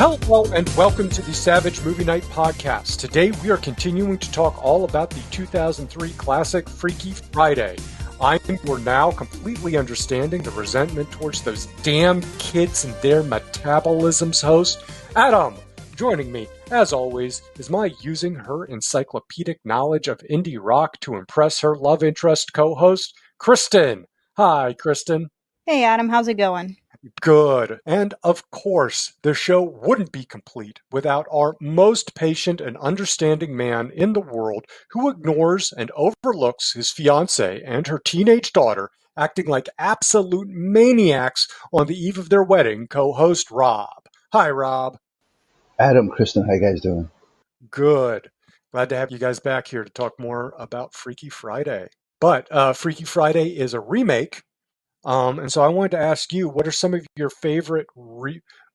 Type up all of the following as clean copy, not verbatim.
Hello and welcome to the Savage Movie Night podcast. Today we are continuing to talk all about the 2003 classic Freaky Friday. I think we're now completely understanding the resentment towards those damn kids and their metabolisms host, Adam. Joining me, as always, is my using her encyclopedic knowledge of indie rock to impress her love interest co-host, Kristen. Hi, Kristen. Hey, Adam. How's it going? Good. And of course, the show wouldn't be complete without our most patient and understanding man in the world who ignores and overlooks his fiancée and her teenage daughter acting like absolute maniacs on the eve of their wedding, co-host Rob. Hi, Rob. Adam, Kristen, how you guys doing? Good. Glad to have you guys back here to talk more about Freaky Friday. But Freaky Friday is a remake. And so I wanted to ask you, what are some of your favorite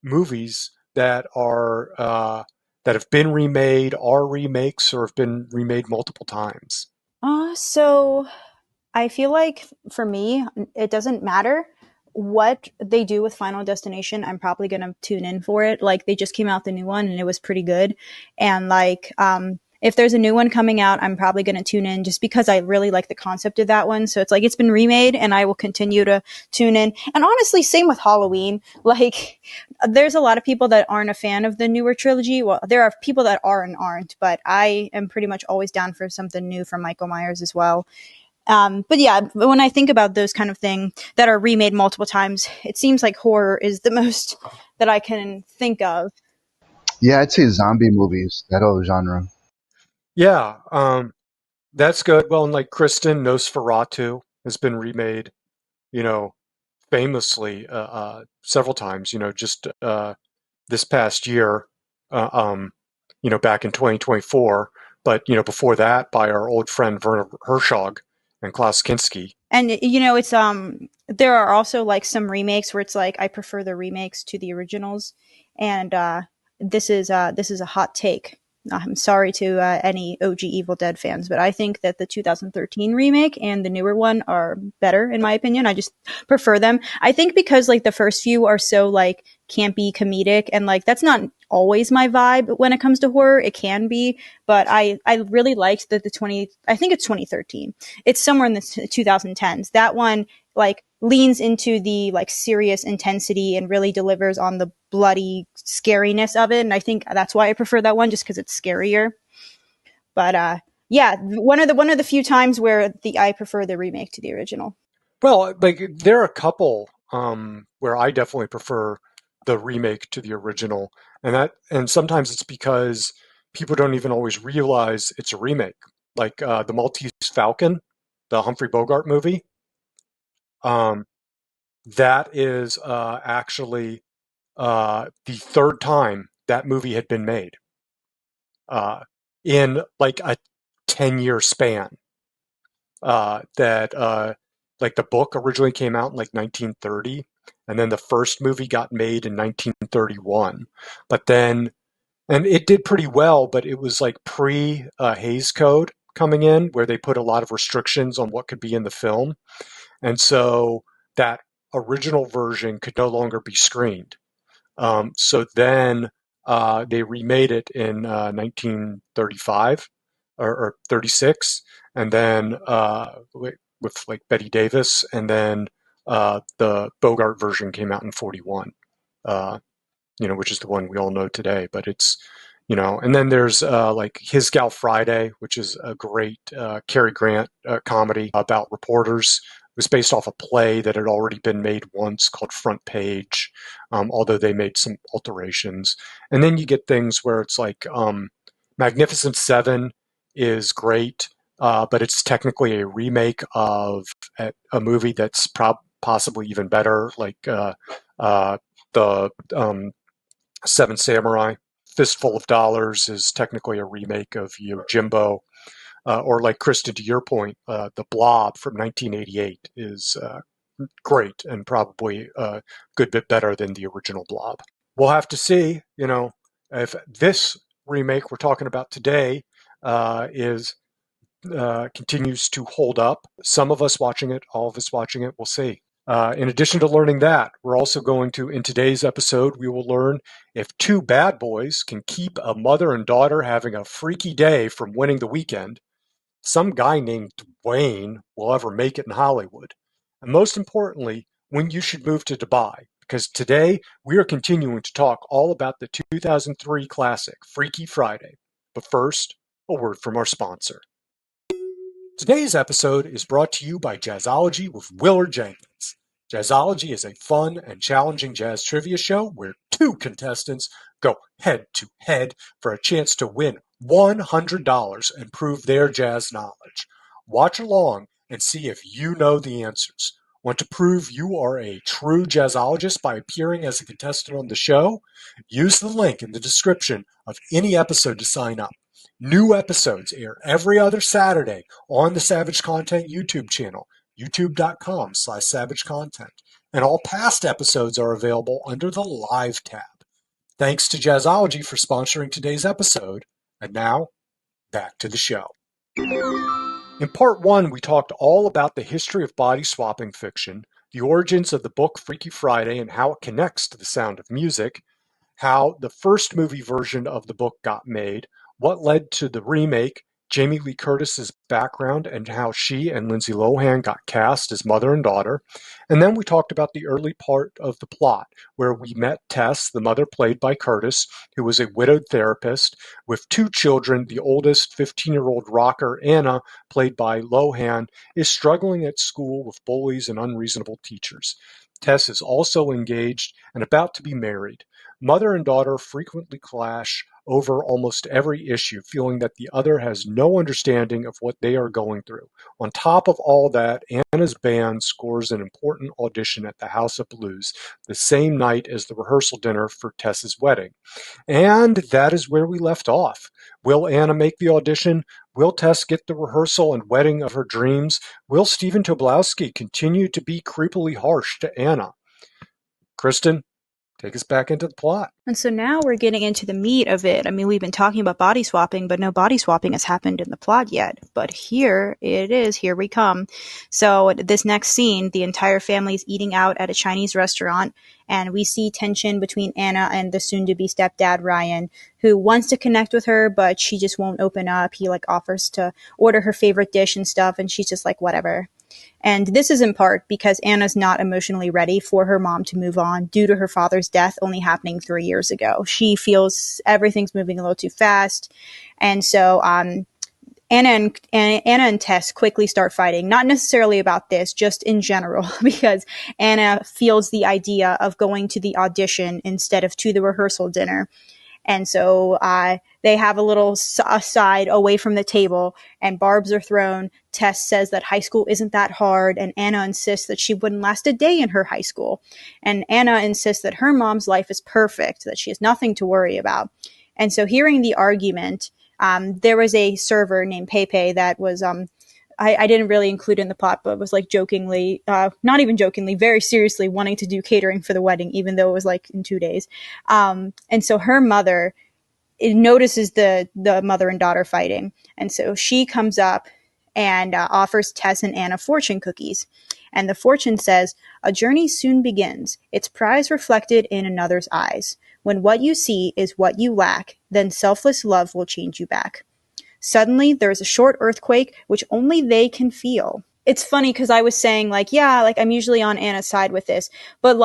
movies that are that have been remade, are remakes, or have been remade multiple times? So I feel like for me, it doesn't matter what they do with Final Destination. I'm probably going to tune in for it. Like, they just came out the new one and it was pretty good. And like, if there's a new one coming out, I'm probably going to tune in just because I really like the concept of that one. So it's like, it's been remade and I will continue to tune in. And honestly, same with Halloween. Like, there's a lot of people that aren't a fan of the newer trilogy. Well, there are people that are and aren't, but I am pretty much always down for something new from Michael Myers as well. But yeah, when I think about those kind of things that are remade multiple times, it seems like horror is the most that I can think of. Yeah, I'd say zombie movies, that whole genre. Yeah, that's good. Well, and like Kristen, Nosferatu has been remade, famously several times. Just this past year, back in 2024. But before that, by our old friend Werner Herzog and Klaus Kinski. And it's there are also like some remakes where it's like I prefer the remakes to the originals, and this is a hot take. I'm sorry to any OG Evil Dead fans, but I think that the 2013 remake and the newer one are better, in my opinion. I just prefer them. I think because like the first few are so like campy, comedic, and like that's not always my vibe when it comes to horror. It can be, but I really liked that I think it's 2013. It's somewhere in the 2010s. That one like leans into the like serious intensity and really delivers on the bloody scariness of it. And I think that's why I prefer that one, just because it's scarier. But yeah, one of the few times where I prefer the remake to the original. Well, like there are a couple where I definitely prefer the remake to the original, and sometimes it's because people don't even always realize it's a remake. Like the Maltese Falcon, the Humphrey Bogart movie. That is actually the third time that movie had been made in like a 10-year span. That like the book originally came out in like 1930, and then the first movie got made in 1931. But then, and it did pretty well, but it was like pre-Hays Code coming in, where they put a lot of restrictions on what could be in the film. And so that original version could no longer be screened. So then they remade it in 1935 or 36, and then with like Betty Davis, and then the Bogart version came out in 41, which is the one we all know today. But it's, and then there's like His Gal Friday, which is a great Cary Grant comedy about reporters. It was based off a play that had already been made once called Front Page, although they made some alterations. And then you get things where it's like Magnificent Seven is great, but it's technically a remake of a movie that's possibly even better, like the Seven Samurai. Fistful of Dollars is technically a remake of Yojimbo. Or like Kristen, to your point, The Blob from 1988 is great and probably a good bit better than the original Blob. We'll have to see, if this remake we're talking about today continues to hold up. Some of us watching it, all of us watching it, we'll see. In addition to learning that, we're also going to, in today's episode, we will learn if two bad boys can keep a mother and daughter having a freaky day from winning the weekend, some guy named Dwayne will ever make it in Hollywood, and most importantly, when you should move to Dubai, because today we are continuing to talk all about the 2003 classic, Freaky Friday. But first, a word from our sponsor. Today's episode is brought to you by Jazzology with Willard Jenkins. Jazzology is a fun and challenging jazz trivia show where two contestants go head to head for a chance to win $100 and prove their jazz knowledge. Watch along and see if you know the answers. Want to prove you are a true jazzologist by appearing as a contestant on the show? Use the link in the description of any episode to sign up. New episodes air every other Saturday on the Savage Content YouTube channel, youtube.com/savagecontent. And all past episodes are available under the Live tab. Thanks to Jazzology for sponsoring today's episode. And now, back to the show. In part one, we talked all about the history of body swapping fiction, the origins of the book Freaky Friday and how it connects to The Sound of Music, how the first movie version of the book got made, what led to the remake, Jamie Lee Curtis's background, and how she and Lindsey Lohan got cast as mother and daughter. And then we talked about the early part of the plot, where we met Tess, the mother played by Curtis, who was a widowed therapist with two children. The oldest, 15-year-old rocker, Anna, played by Lohan, is struggling at school with bullies and unreasonable teachers. Tess is also engaged and about to be married. Mother and daughter frequently clash over almost every issue, feeling that the other has no understanding of what they are going through. On top of all that, Anna's band scores an important audition at the House of Blues the same night as the rehearsal dinner for Tess's wedding. And that is where we left off. Will Anna make the audition? Will Tess get the rehearsal and wedding of her dreams? Will Stephen Tobolowsky continue to be creepily harsh to Anna? Kristen, take us back into the plot. And so now we're getting into the meat of it. I mean, we've been talking about body swapping, but no body swapping has happened in the plot yet. But here it is. Here we come. So this next scene, the entire family is eating out at a Chinese restaurant, and we see tension between Anna and the soon-to-be stepdad, Ryan, who wants to connect with her, but she just won't open up. He offers to order her favorite dish and stuff, and she's just like, whatever. And this is in part because Anna's not emotionally ready for her mom to move on due to her father's death only happening 3 years ago. She feels everything's moving a little too fast. And so Anna and Tess quickly start fighting, not necessarily about this, just in general, because Anna feels the idea of going to the audition instead of to the rehearsal dinner. And so they have a little aside away from the table, and barbs are thrown. Tess says that high school isn't that hard, and Anna insists that she wouldn't last a day in her high school. And Anna insists that her mom's life is perfect, that she has nothing to worry about. And so hearing the argument, there was a server named Pepe that was I didn't really include in the plot, but was jokingly, not even jokingly, very seriously wanting to do catering for the wedding, even though it was in 2 days. And so her mother notices the mother and daughter fighting. And so she comes up and offers Tess and Anna fortune cookies. And the fortune says, "A journey soon begins, its prize reflected in another's eyes. When what you see is what you lack, then selfless love will change you back. Suddenly, there is a short earthquake, which only they can feel." It's funny because I was saying, I'm usually on Anna's side with this, but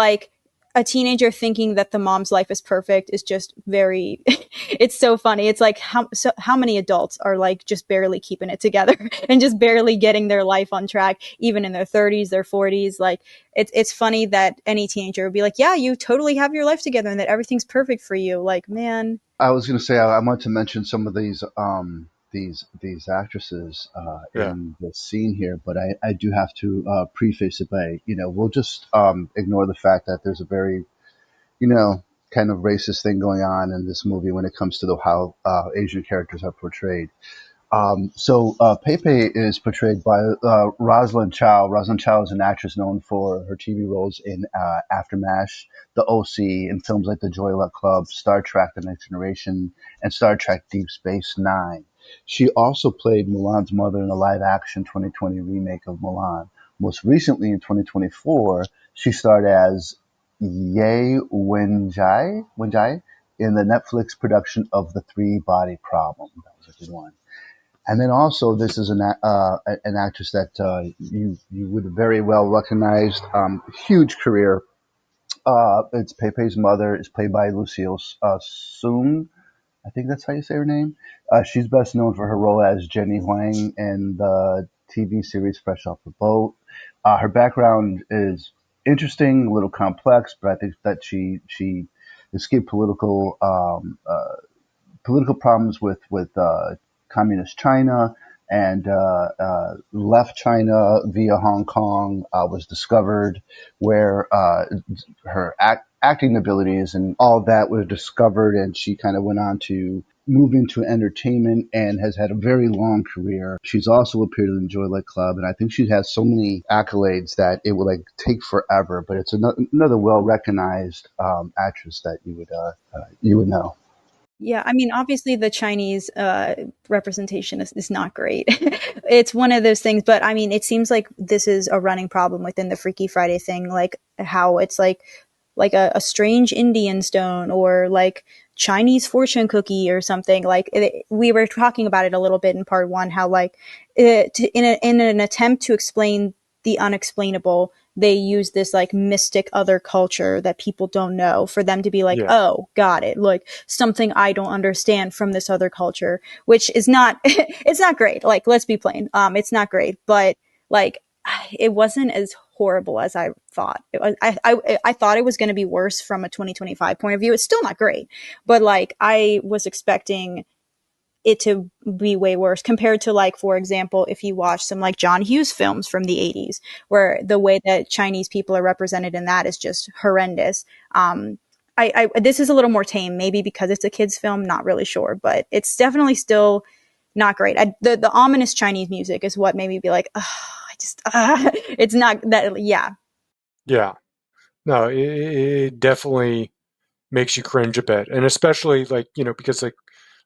a teenager thinking that the mom's life is perfect is just very, it's so funny. It's how many adults are just barely keeping it together and just barely getting their life on track, even in their 30s, their 40s. It's funny that any teenager would be like, yeah, you totally have your life together and that everything's perfect for you. Man. I was going to say I want to mention some of these actresses in the scene here, but I do have to preface it by we'll just ignore the fact that there's a very kind of racist thing going on in this movie when it comes to how Asian characters are portrayed. So Pepe is portrayed by Rosalind Chow. Rosalind Chow is an actress known for her TV roles in Aftermath, The O.C., and films like The Joy Luck Club, Star Trek: The Next Generation, and Star Trek: Deep Space Nine. She also played Mulan's mother in the live-action 2020 remake of Mulan. Most recently in 2024, she starred as Ye Wenjai in the Netflix production of The Three Body Problem. That was a good one. And then also, this is an actress that you would very well recognize. Huge career. It's Pepe's mother. Is played by Lucille Soon. I think that's how you say her name. She's best known for her role as Jenny Huang in the TV series Fresh Off the Boat. Her background is interesting, a little complex, but I think that she escaped political problems with communist China and left China via Hong Kong. Was discovered where her acting abilities and all that was discovered, and she kind of went on to move into entertainment and has had a very long career. She's also appeared in the Joy Club, and I think she has so many accolades that it would like take forever. But it's another well recognized actress that you would know. Yeah, I mean, obviously the Chinese representation is not great. It's one of those things, but I mean, it seems like this is a running problem within the Freaky Friday thing, like how it's like a strange Indian stone or like Chinese fortune cookie or something. Like we were talking about it a little bit in part one, how like in an attempt to explain the unexplainable, they use this like mystic other culture that people don't know for them to be like, Yeah. oh, got it. Like something I don't understand from this other culture, which is not, it's not great. Like, let's be plain. It's not great, but like, it wasn't as horrible as I thought. I thought it was going to be worse from a 2025 point of view. It's still not great, but like I was expecting it to be way worse compared to like, for example, if you watch some like John Hughes films from the 80s, where the way that Chinese people are represented in that is just horrendous. This is a little more tame, maybe because it's a kid's film, not really sure, but it's definitely still not great. The ominous Chinese music is what made me be like, oh, it's not that, yeah. Yeah. No, it definitely makes you cringe a bit, and especially like because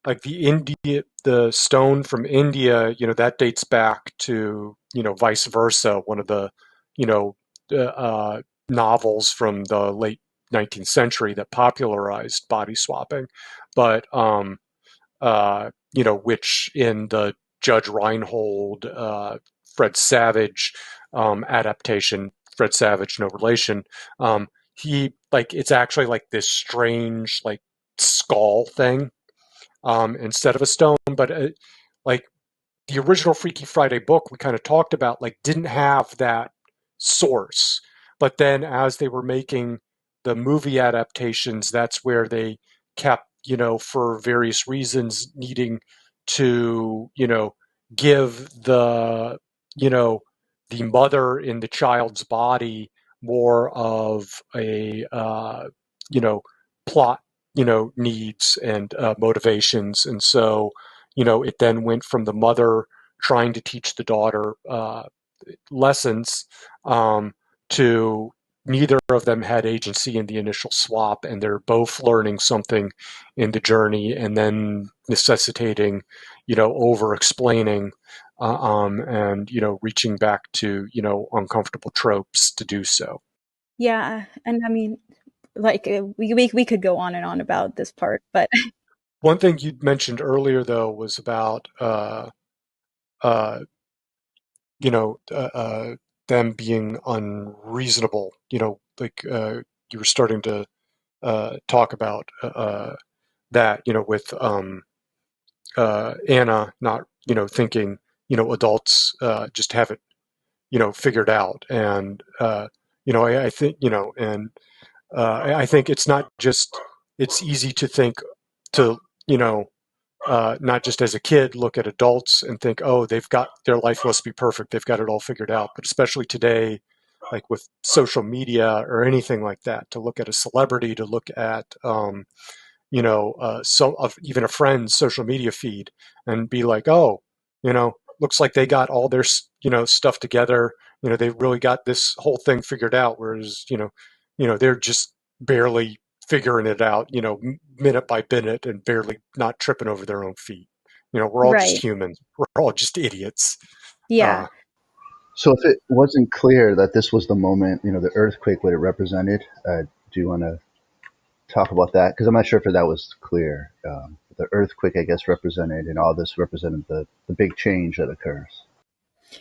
like the stone from India, that dates back to vice versa, one of the you know novels from the late 19th century that popularized body swapping, but which in the Judge Reinhold, Fred Savage adaptation, Fred Savage, no relation. He like it's actually like this strange like skull thing instead of a stone, but like the original Freaky Friday book we kind of talked about like didn't have that source, but then as they were making the movie adaptations, that's where they kept for various reasons needing to give you know the mother in the child's body more of a plot needs and motivations, and so it then went from the mother trying to teach the daughter lessons to neither of them had agency in the initial swap, and they're both learning something in the journey, and then necessitating, over explaining, and reaching back to uncomfortable tropes to do so. Yeah. And I mean, like we could go on and on about this part, but One thing you mentioned earlier, though, was about uh, them being unreasonable. Like you were starting to talk about that. With Anna not thinking adults just have it figured out, and I think and I think it's not just it's easy to think to not just as a kid look at adults and think, oh, they've got their life must be perfect, they've got it all figured out, but especially today, like with social media or anything like that, to look at a celebrity, to look at so of even a friend's social media feed and be like, oh, looks like they got all their stuff together. They really got this whole thing figured out, whereas they're just barely figuring it out, minute by minute, and barely not tripping over their own feet. We're all just right. humans. We're all just idiots. Yeah. Uh, So if it wasn't clear that this was the moment, the earthquake, what it represented, do you want to talk about that? Because I'm not sure if that was clear. The earthquake, I guess, represented, and all this represented the big change that occurs.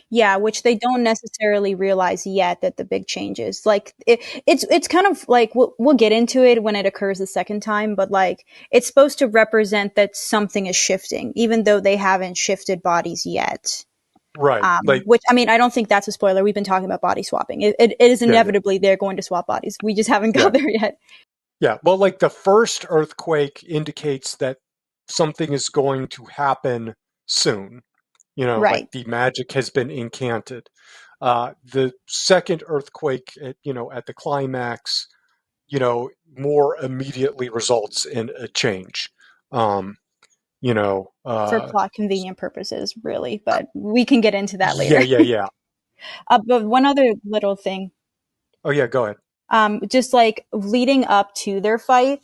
Yeah, which they don't necessarily realize yet that the big changes. Like it's kind of like we'll get into it when it occurs the second time, but like it's supposed to represent that something is shifting, even though they haven't shifted bodies yet. Right. Like, Which I mean, I don't think that's a spoiler. We've been talking about body swapping. It is yeah, yeah, inevitably they're going to swap bodies. We just haven't yeah, got there yet. yeah. Well, like the first earthquake indicates that something is going to happen soon. Like Right. the magic has been incanted. The second earthquake, at the climax, more immediately results in a change. Um, you know, For uh, plot convenient purposes, really, but we can get into that yeah, later. yeah, yeah. But one other little thing, Oh, yeah, go ahead. just like leading up to their fight,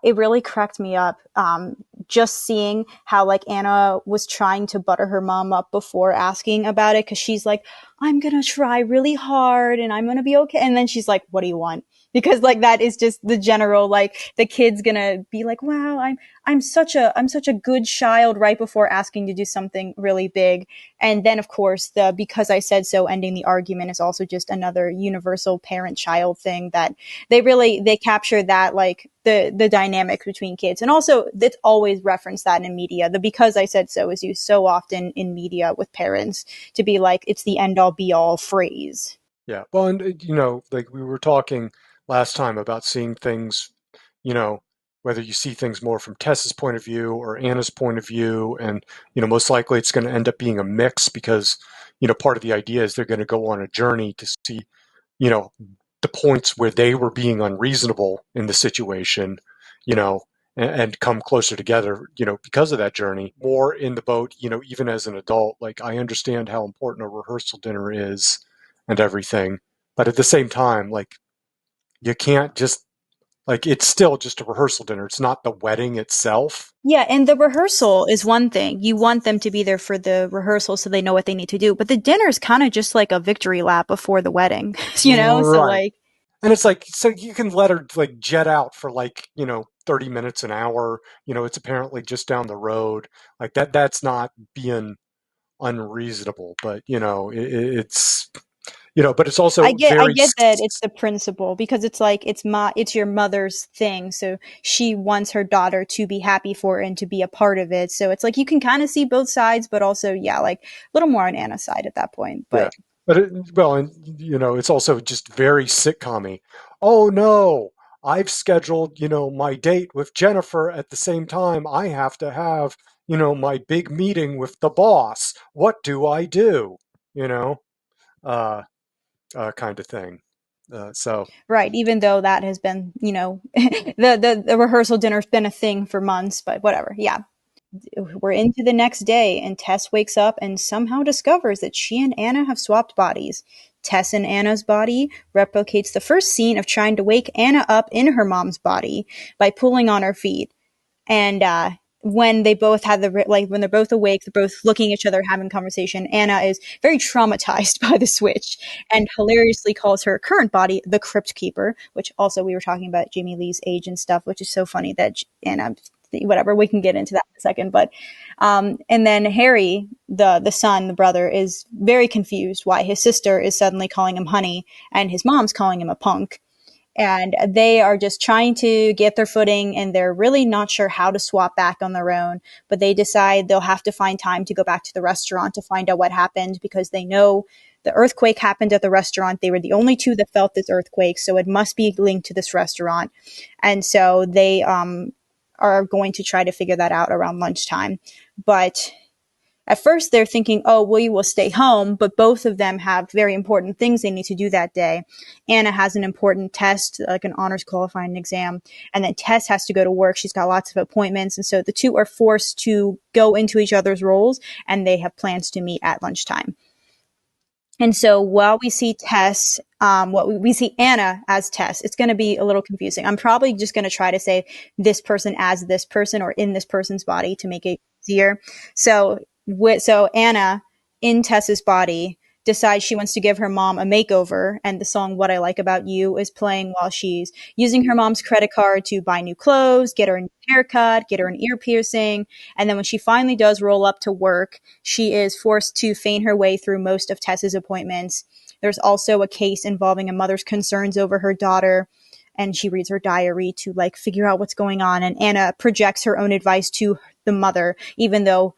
it really cracked me up. Just seeing how like Anna was trying to butter her mom up before asking about it, because she's like, I'm gonna try really hard and I'm gonna be okay. And then she's like, what do you want? Because like that is just the general, like the kid's gonna be like, wow, I'm such a good child right before asking to do something really big. And then of course the because I said so ending the argument is also just another universal parent child thing that they capture that, like the dynamic between kids. And also it's always referenced that in media. The because I said so is used so often in media with parents to be like it's the end all be all phrase. Yeah. Well, and, like we were talking last time about seeing things, you know, whether you see things more from Tess's point of view or Anna's point of view. And, most likely it's going to end up being a mix because, part of the idea is they're going to go on a journey to see, you know, the points where they were being unreasonable in the situation, and come closer together, because of that journey. More in the boat, even as an adult, like I understand how important a rehearsal dinner is and everything. But at the same time, like you can't just like it's still just a rehearsal dinner. It's not the wedding itself. Yeah, and the rehearsal is one thing. You want them to be there for the rehearsal so they know what they need to do. But the dinner is kind of just like a victory lap before the wedding, you know? So Right. like, And it's like so you can let her like jet out for like, 30 minutes an hour. It's apparently just down the road. Like that's not being unreasonable, but it's but it's I also get I very get that it's the principle because it's like it's your mother's thing. So she wants her daughter to be happy for it and to be a part of it. So it's like you can kind of see both sides, but also yeah, like a little more on Anna's side at that point. yeah. But But well, and it's also just very sitcom-y. Oh no, I've scheduled, my date with Jennifer at the same time. I have to have, my big meeting with the boss. What do I do? You know, uh, kind of thing. So right, even though that has been, the rehearsal dinner's been a thing for months, but whatever. Yeah. We're into the next day, and Tess wakes up and somehow discovers that she and Anna have swapped bodies. Tess in Anna's body replicates the first scene of trying to wake Anna up in her mom's body by pulling on her feet. And when they both have when they're both awake, they're both looking at each other, having conversation. Anna is very traumatized by the switch and hilariously calls her current body the Crypt Keeper, which also we were talking about Jamie Lee's age and stuff, which is so funny that Anna, whatever, we can get into that in a second. But and then Harry, the son, the brother, is very confused why his sister is suddenly calling him honey and his mom's calling him a punk, and they are just trying to get their footing, and they're really not sure how to swap back on their own, but they decide they'll have to find time to go back to the restaurant to find out what happened, because they know the earthquake happened at the restaurant. They were the only two that felt this earthquake, so it must be linked to this restaurant. And so they are going to try to figure that out around lunchtime. But at first, they're thinking, oh, we will stay home, but both of them have very important things they need to do that day. Anna has an important test, like an honors qualifying exam, and then Tess has to go to work. She's got lots of appointments, and so the two are forced to go into each other's roles, and they have plans to meet at lunchtime. And so while we see Tess, we see Anna as Tess, it's going to be a little confusing. I'm probably just going to try to say this person as this person or in this person's body to make it easier. So Anna in Tess's body decides she wants to give her mom a makeover, and the song What I Like About You is playing while she's using her mom's credit card to buy new clothes, get her a new haircut, get her an ear piercing. And then when she finally does roll up to work, she is forced to feign her way through most of Tess's appointments. There's also a case involving a mother's concerns over her daughter, and she reads her diary to like figure out what's going on. And Anna projects her own advice to the mother, even though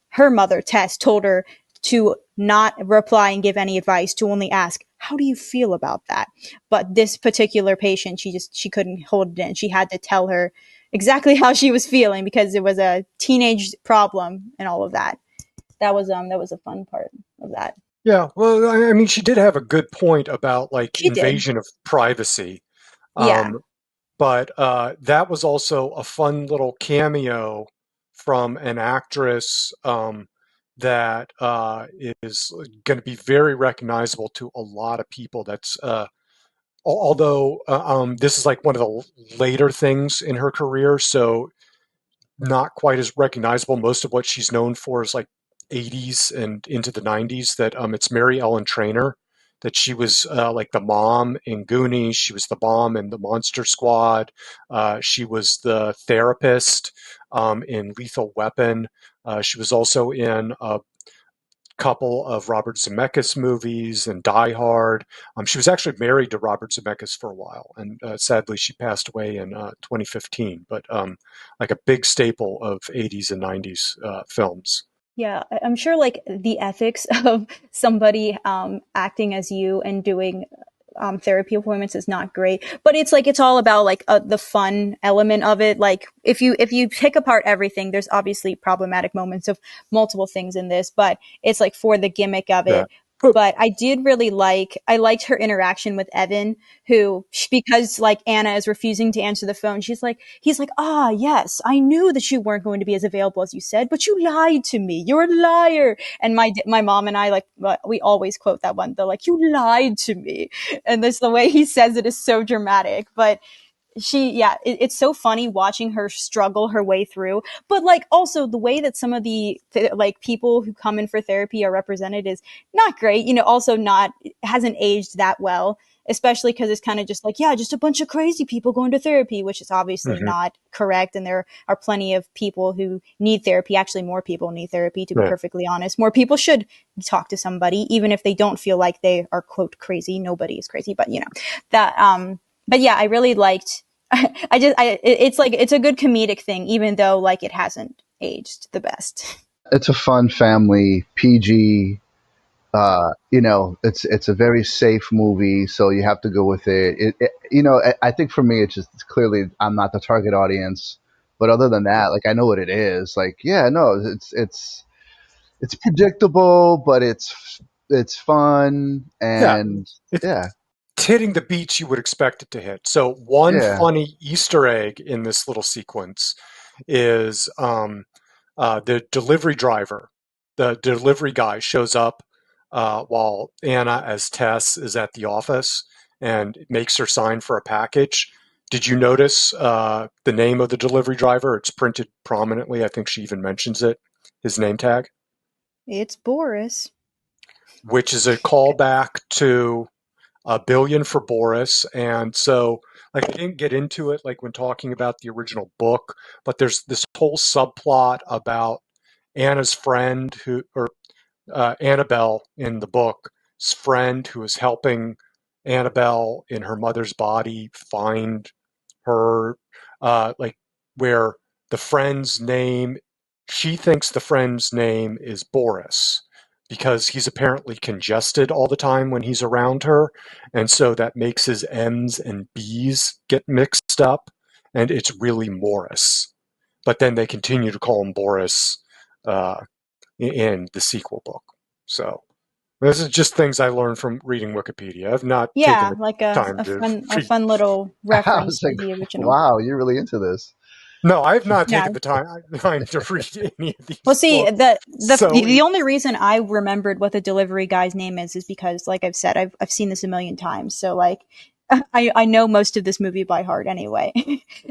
her mother, Tess, told her to not reply and give any advice, to only ask, how do you feel about that? But this particular patient, she couldn't hold it in. She had to tell her exactly how she was feeling because it was a teenage problem and all of that. That was a fun part of that. Yeah, well, I mean, she did have a good point about like She did. invasion of privacy. Yeah. But that was also a fun little cameo from an actress that is going to be very recognizable to a lot of people. That's although this is like one of the later things in her career, so not quite as recognizable. Most of what she's known for is like 80s and into the 90s. That it's Mary Ellen Trainor. That she was like the mom in Goonies. She was the mom in the Monster Squad. She was the therapist in Lethal Weapon. She was also in a couple of Robert Zemeckis movies and Die Hard. She was actually married to Robert Zemeckis for a while, and sadly she passed away in 2015. But like a big staple of 80s and 90s films. Yeah, I'm sure like the ethics of somebody acting as you and doing therapy appointments is not great, but it's like it's all about like the fun element of it. Like if you pick apart everything, there's obviously problematic moments of multiple things in this, but it's like for the gimmick of Yeah. it. But I liked her interaction with Evan, who, because like Anna is refusing to answer the phone, he's like, yes, I knew that you weren't going to be as available as you said, but you lied to me. You're a liar. And my mom and I, like, we always quote that one. They're like, you lied to me. And this, the way he says it is so dramatic, but it's so funny watching her struggle her way through. But like also the way that some of the like people who come in for therapy are represented is not great. Also hasn't aged that well, especially because it's kind of just like, yeah, just a bunch of crazy people going to therapy, which is obviously not correct. And there are plenty of people who need therapy. Actually, more people need therapy, to be perfectly honest. More people should talk to somebody, even if they don't feel like they are, quote, crazy. Nobody is crazy, but that, but yeah, I really liked, it's like, it's a good comedic thing, even though like it hasn't aged the best. It's a fun family PG. It's a very safe movie, so you have to go with it. I think for me, it's clearly I'm not the target audience, but other than that, like I know what it is. Like, yeah, no, it's predictable, but it's fun, Yeah. and yeah. It's hitting the beats you would expect it to hit. So one Yeah. funny Easter egg in this little sequence is the delivery driver, the delivery guy shows up while Anna as Tess is at the office and makes her sign for a package. Did you notice the name of the delivery driver? It's printed prominently. I think she even mentions it, his name tag. It's Boris. Which is a callback to A Billion for Boris. And so, like, I didn't get into it, like, when talking about the original book, but there's this whole subplot about Anna's friend or Annabelle in the book's friend who is helping Annabelle in her mother's body find her, like, where the friend's name, she thinks the friend's name is Boris because he's apparently congested all the time when he's around her. And so that makes his M's and B's get mixed up. And it's really Morris. But then they continue to call him Boris in the sequel book. So this is just things I learned from reading Wikipedia. I've not taken Yeah, the like time a to fun a read. fun little I reference was to like, the original. wow, you're really into this. No, I've not Yeah. taken the time to read any of Well, these see, books. the only reason I remembered what the delivery guy's name is because, like I've said, I've seen this a million times. So like, I know most of this movie by heart anyway.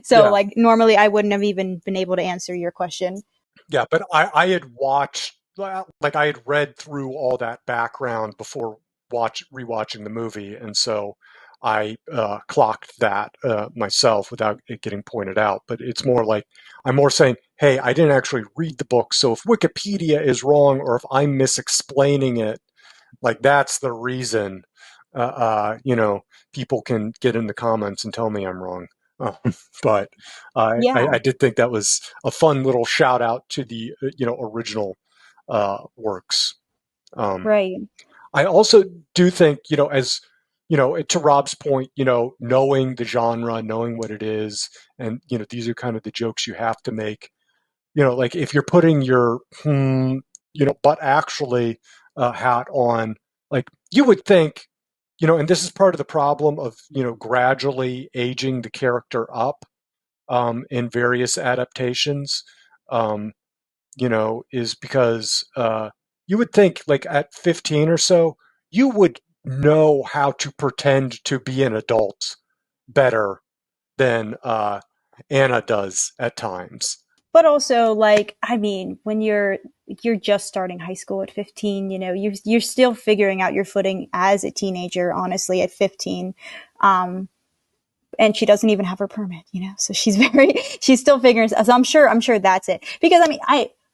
So Yeah, like, normally I wouldn't have even been able to answer your question. yeah, but I had watched like I had read through all that background before rewatching the movie, and so I clocked that myself without it getting pointed out. But it's more like I'm more saying, hey, I didn't actually read the book, so if Wikipedia is wrong or if I'm misexplaining it, like that's the reason. People can get in the comments and tell me I'm wrong. Oh, but Yeah, I did think that was a fun little shout out to the original works. Um, right. I also do think, as to Rob's point, knowing the genre, knowing what it is, and these are kind of the jokes you have to make. Like if you're putting your but actually hat on, like you would think, and this is part of the problem of gradually aging the character up in various adaptations. Um, is because you would think like at 15 or so, you would know how to pretend to be an adult better than Anna does at times. But also, like, I mean, when you're just starting high school at 15, you're still figuring out your footing as a teenager, honestly, at 15. And she doesn't even have her permit, so she's still figuring, so I'm sure that's it. Because I mean,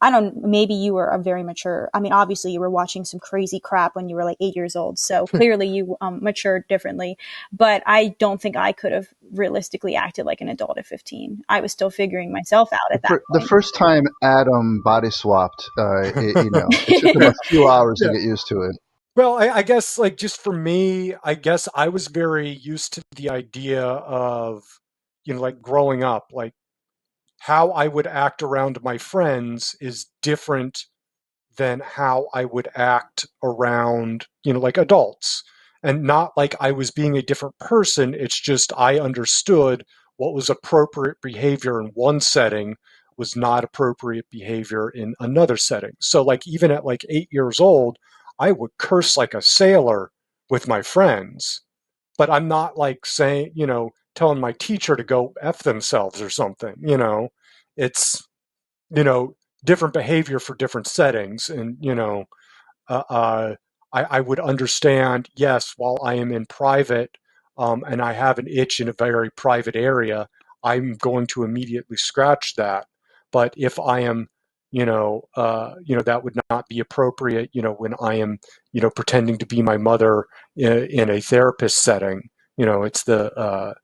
I don't, maybe you were a very mature, I mean, obviously you were watching some crazy crap when you were like 8 years old. So clearly you matured differently, but I don't think I could have realistically acted like an adult at 15. I was still figuring myself out at that The point. first time Adam body swapped, it took him a few hours to Yeah. get used to it. Well, I guess like just for me, I guess I was very used to the idea of, like growing up, like how I would act around my friends is different than how I would act around, like adults. And not like I was being a different person. It's just I understood what was appropriate behavior in one setting was not appropriate behavior in another setting. So, like, even at like 8 years old, I would curse like a sailor with my friends, but I'm not like saying, telling my teacher to go F themselves or something, It's, you know, different behavior for different settings. And, uh, uh, I would understand, yes, while I am in private and I have an itch in a very private area, I'm going to immediately scratch that. But if I am, that would not be appropriate, when I am, pretending to be my mother in a therapist setting. It's the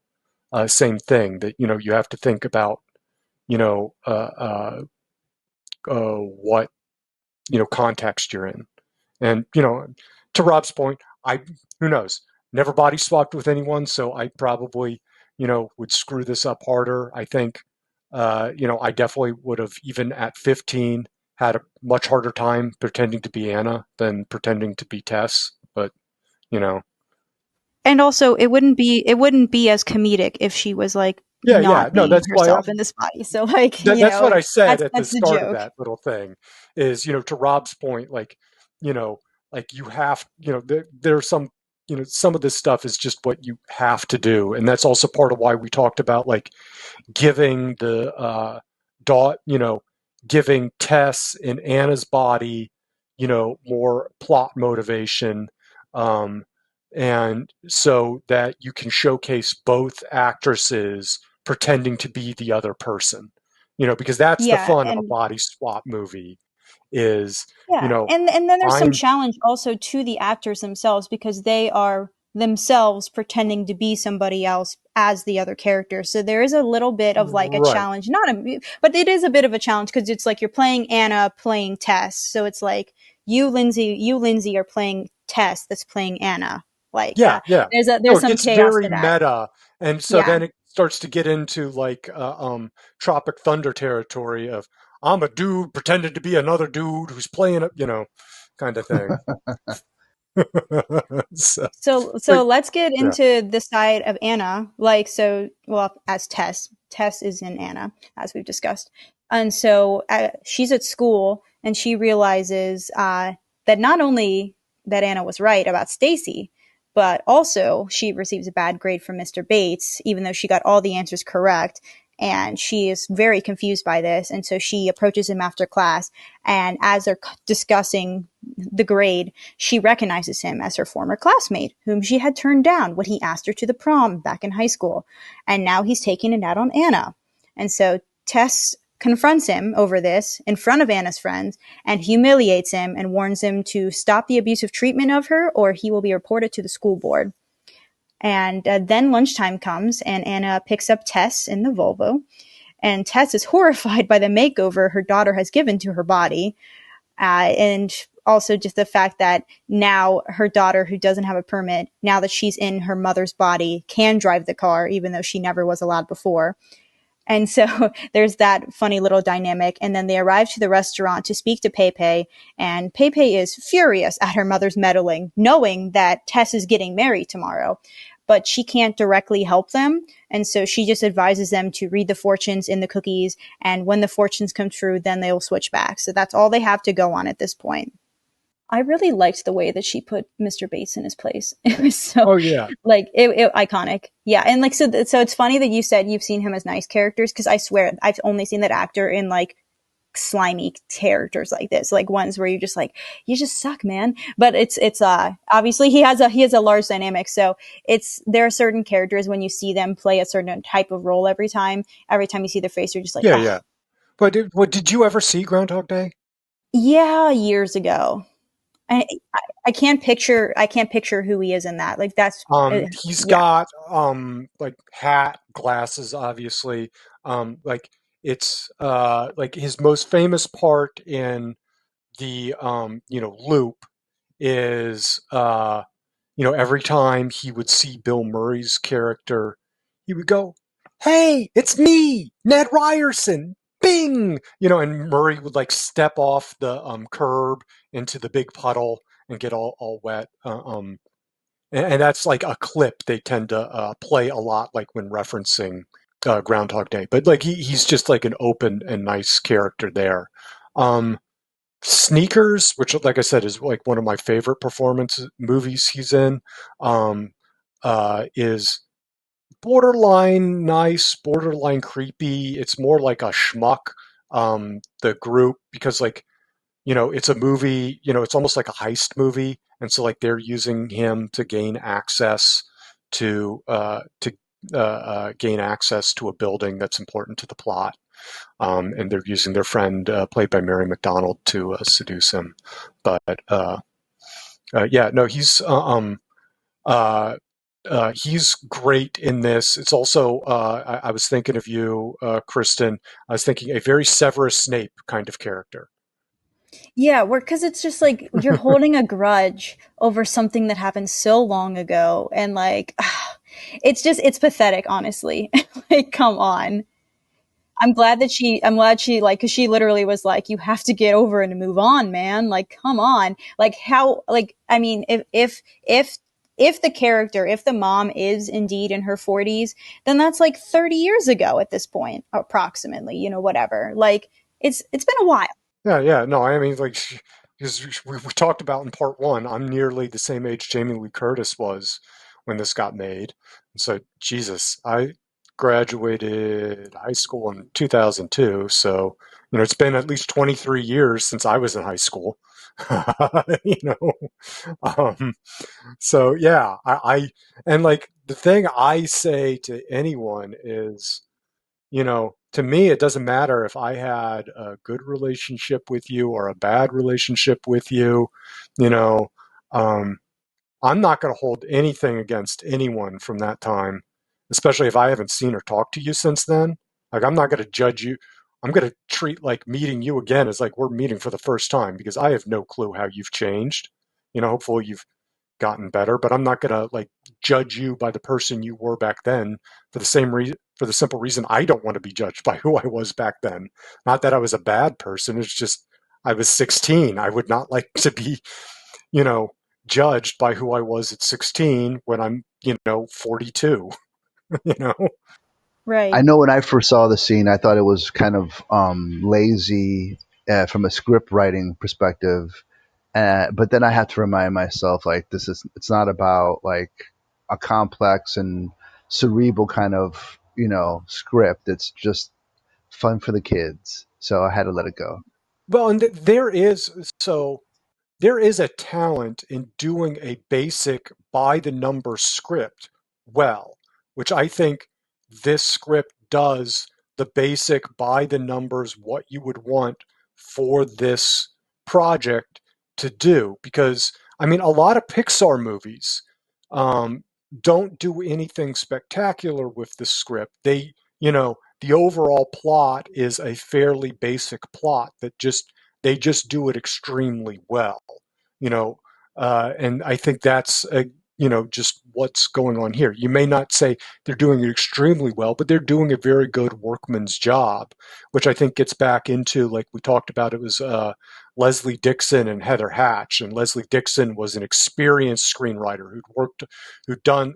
same thing that, you have to think about, you know, what, context you're in. And, to Rob's point, who knows, never body swapped with anyone. So I probably, would screw this up harder. I think, I definitely would have, even at 15, had a much harder time pretending to be Anna than pretending to be Tess. But, you know, And also, it wouldn't be as comedic if she was like yeah, yeah, not no, being that's why herself in this body. So like, that's what I said that's at the that's the start of joke. that little thing is, to Rob's point, like, you know, like you have, there's some, some of this stuff is just what you have to do. And that's also part of why we talked about like giving the dot, giving Tess in Anna's body, more plot motivation. Um, and so that you can showcase both actresses pretending to be the other person, because that's the Yeah, fun of a and body swap movie is, you yeah, know, and then there's some I'm challenge also to the actors themselves because they are themselves pretending to be somebody else as the other character. So there is a little bit of like a right. challenge, not a, but it is a bit of a challenge because it's like you're playing Anna playing Tess. So it's like you Lindsey are playing Tess that's playing Anna. Like Yeah, yeah. No, there's it some gets chaos very to that. meta, and so Yeah. then it starts to get into like Tropic Thunder territory of I'm a dude pretending to be another dude who's playing a, kind of thing. so, So but let's get yeah, into the side of Anna. Like so, well, as Tess. Tess is in Anna, as we've discussed, and so she's at school and she realizes that not only that Anna was right about Stacy, but also she receives a bad grade from Mr. Bates, even though she got all the answers correct. And she is very confused by this. And so she approaches him after class. And as they're discussing the grade, she recognizes him as her former classmate, whom she had turned down when he asked her to the prom back in high school. And now he's taking it out on Anna. And so Tess confronts him over this in front of Anna's friends and humiliates him and warns him to stop the abusive treatment of her or he will be reported to the school board. And then lunchtime comes and Anna picks up Tess in the Volvo. And Tess is horrified by the makeover her daughter has given to her body. And also just the fact that now her daughter, who doesn't have a permit, now that she's in her mother's body, can drive the car, even though she never was allowed before. And so there's that funny little dynamic. And then they arrive to the restaurant to speak to Pepe. And Pepe is furious at her mother's meddling, knowing that Tess is getting married tomorrow. But she can't directly help them. And so she just advises them to read the fortunes in the cookies. And when the fortunes come true, then they'll switch back. So that's all they have to go on at this point. I really liked the way that she put Mr. Bates in his place. It was so, it iconic. Yeah. And like, so it's funny that you said you've seen him as nice characters. Cause I swear I've only seen that actor in like slimy characters like this, like ones where you're just like, you just suck, man. But it's obviously he has a large dynamic. So there are certain characters when you see them play a certain type of role every time you see their face, you're just like, yeah. But did you ever see Groundhog Day? Yeah. Years ago. I can't picture who he is in that. Like that's he's got like hat, glasses, obviously. Like it's like his most famous part in the Loop is every time he would see Bill Murray's character, he would go, "Hey, it's me, Ned Ryerson." Bing, and Murray would like step off the curb into the big puddle and get all wet. And that's like a clip they tend to play a lot, like when referencing Groundhog Day. But like he's just like an open and nice character there. Sneakers, which, like I said, is like one of my favorite performance movies he's in, is borderline nice, borderline creepy. It's more like a schmuck. The group, because like it's a movie. It's almost like a heist movie, and so like they're using him to gain access to gain access to a building that's important to the plot. And they're using their friend, played by Mary McDonald, to seduce him. But yeah, no, he's great in this. It's also I was thinking of you, Kristen. I was thinking a very Severus Snape kind of character. Yeah, because it's just like you're holding a grudge over something that happened so long ago, and like it's pathetic, honestly. Like, come on. I'm glad she like, cause she literally was like, you have to get over it and move on, man. Like, come on. Like how, like, I mean, if the mom is indeed in her 40s, then that's like 30 years ago at this point, approximately, whatever. Like it's been a while. Yeah. No, I mean, like, because we talked about in part one, I'm nearly the same age Jamie Lee Curtis was when this got made. And so, Jesus, I graduated high school in 2002. So, it's been at least 23 years since I was in high school. So yeah, and like the thing I say to anyone is, to me, it doesn't matter if I had a good relationship with you or a bad relationship with you. You know, um, I'm not going to hold anything against anyone from that time, especially if I haven't seen or talked to you since then. Like, I'm not going to judge you. I'm going to treat like meeting you again as like we're meeting for the first time, because I have no clue how you've changed. Hopefully you've gotten better, but I'm not going to like judge you by the person you were back then for the simple reason I don't want to be judged by who I was back then. Not that I was a bad person. It's just I was 16. I would not like to be, judged by who I was at 16 when I'm, 42, Right. I know when I first saw the scene, I thought it was kind of lazy from a script writing perspective. But then I had to remind myself, like, it's not about like a complex and cerebral kind of script. It's just fun for the kids. So I had to let it go. Well, and there is a talent in doing a basic by the number script well, which I think this script does the basic by the numbers what you would want for this project to do. Because, I mean, a lot of Pixar movies um, don't do anything spectacular with the script. The overall plot is a fairly basic plot that they just do it extremely well, you know, and I think that's just what's going on here. You may not say they're doing it extremely well, but they're doing a very good workman's job, which I think gets back into, like we talked about, it was Leslie Dixon and Heather Hatch, and Leslie Dixon was an experienced screenwriter who'd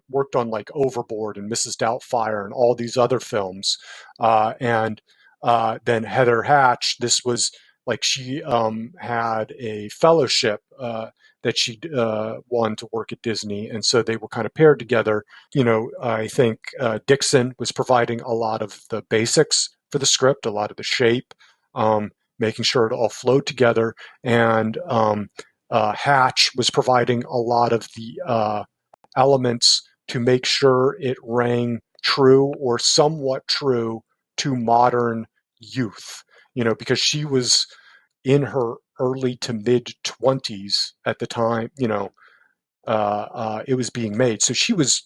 worked on like Overboard and Mrs. Doubtfire and all these other films, and then Heather Hatch, this was like she had a fellowship that she won to work at Disney, and so they were kind of paired together. I think Dixon was providing a lot of the basics for the script, a lot of the shape, making sure it all flowed together, and Hatch was providing a lot of the elements to make sure it rang true or somewhat true to modern youth. Because she was in her early to mid 20s at the time, it was being made. So she was,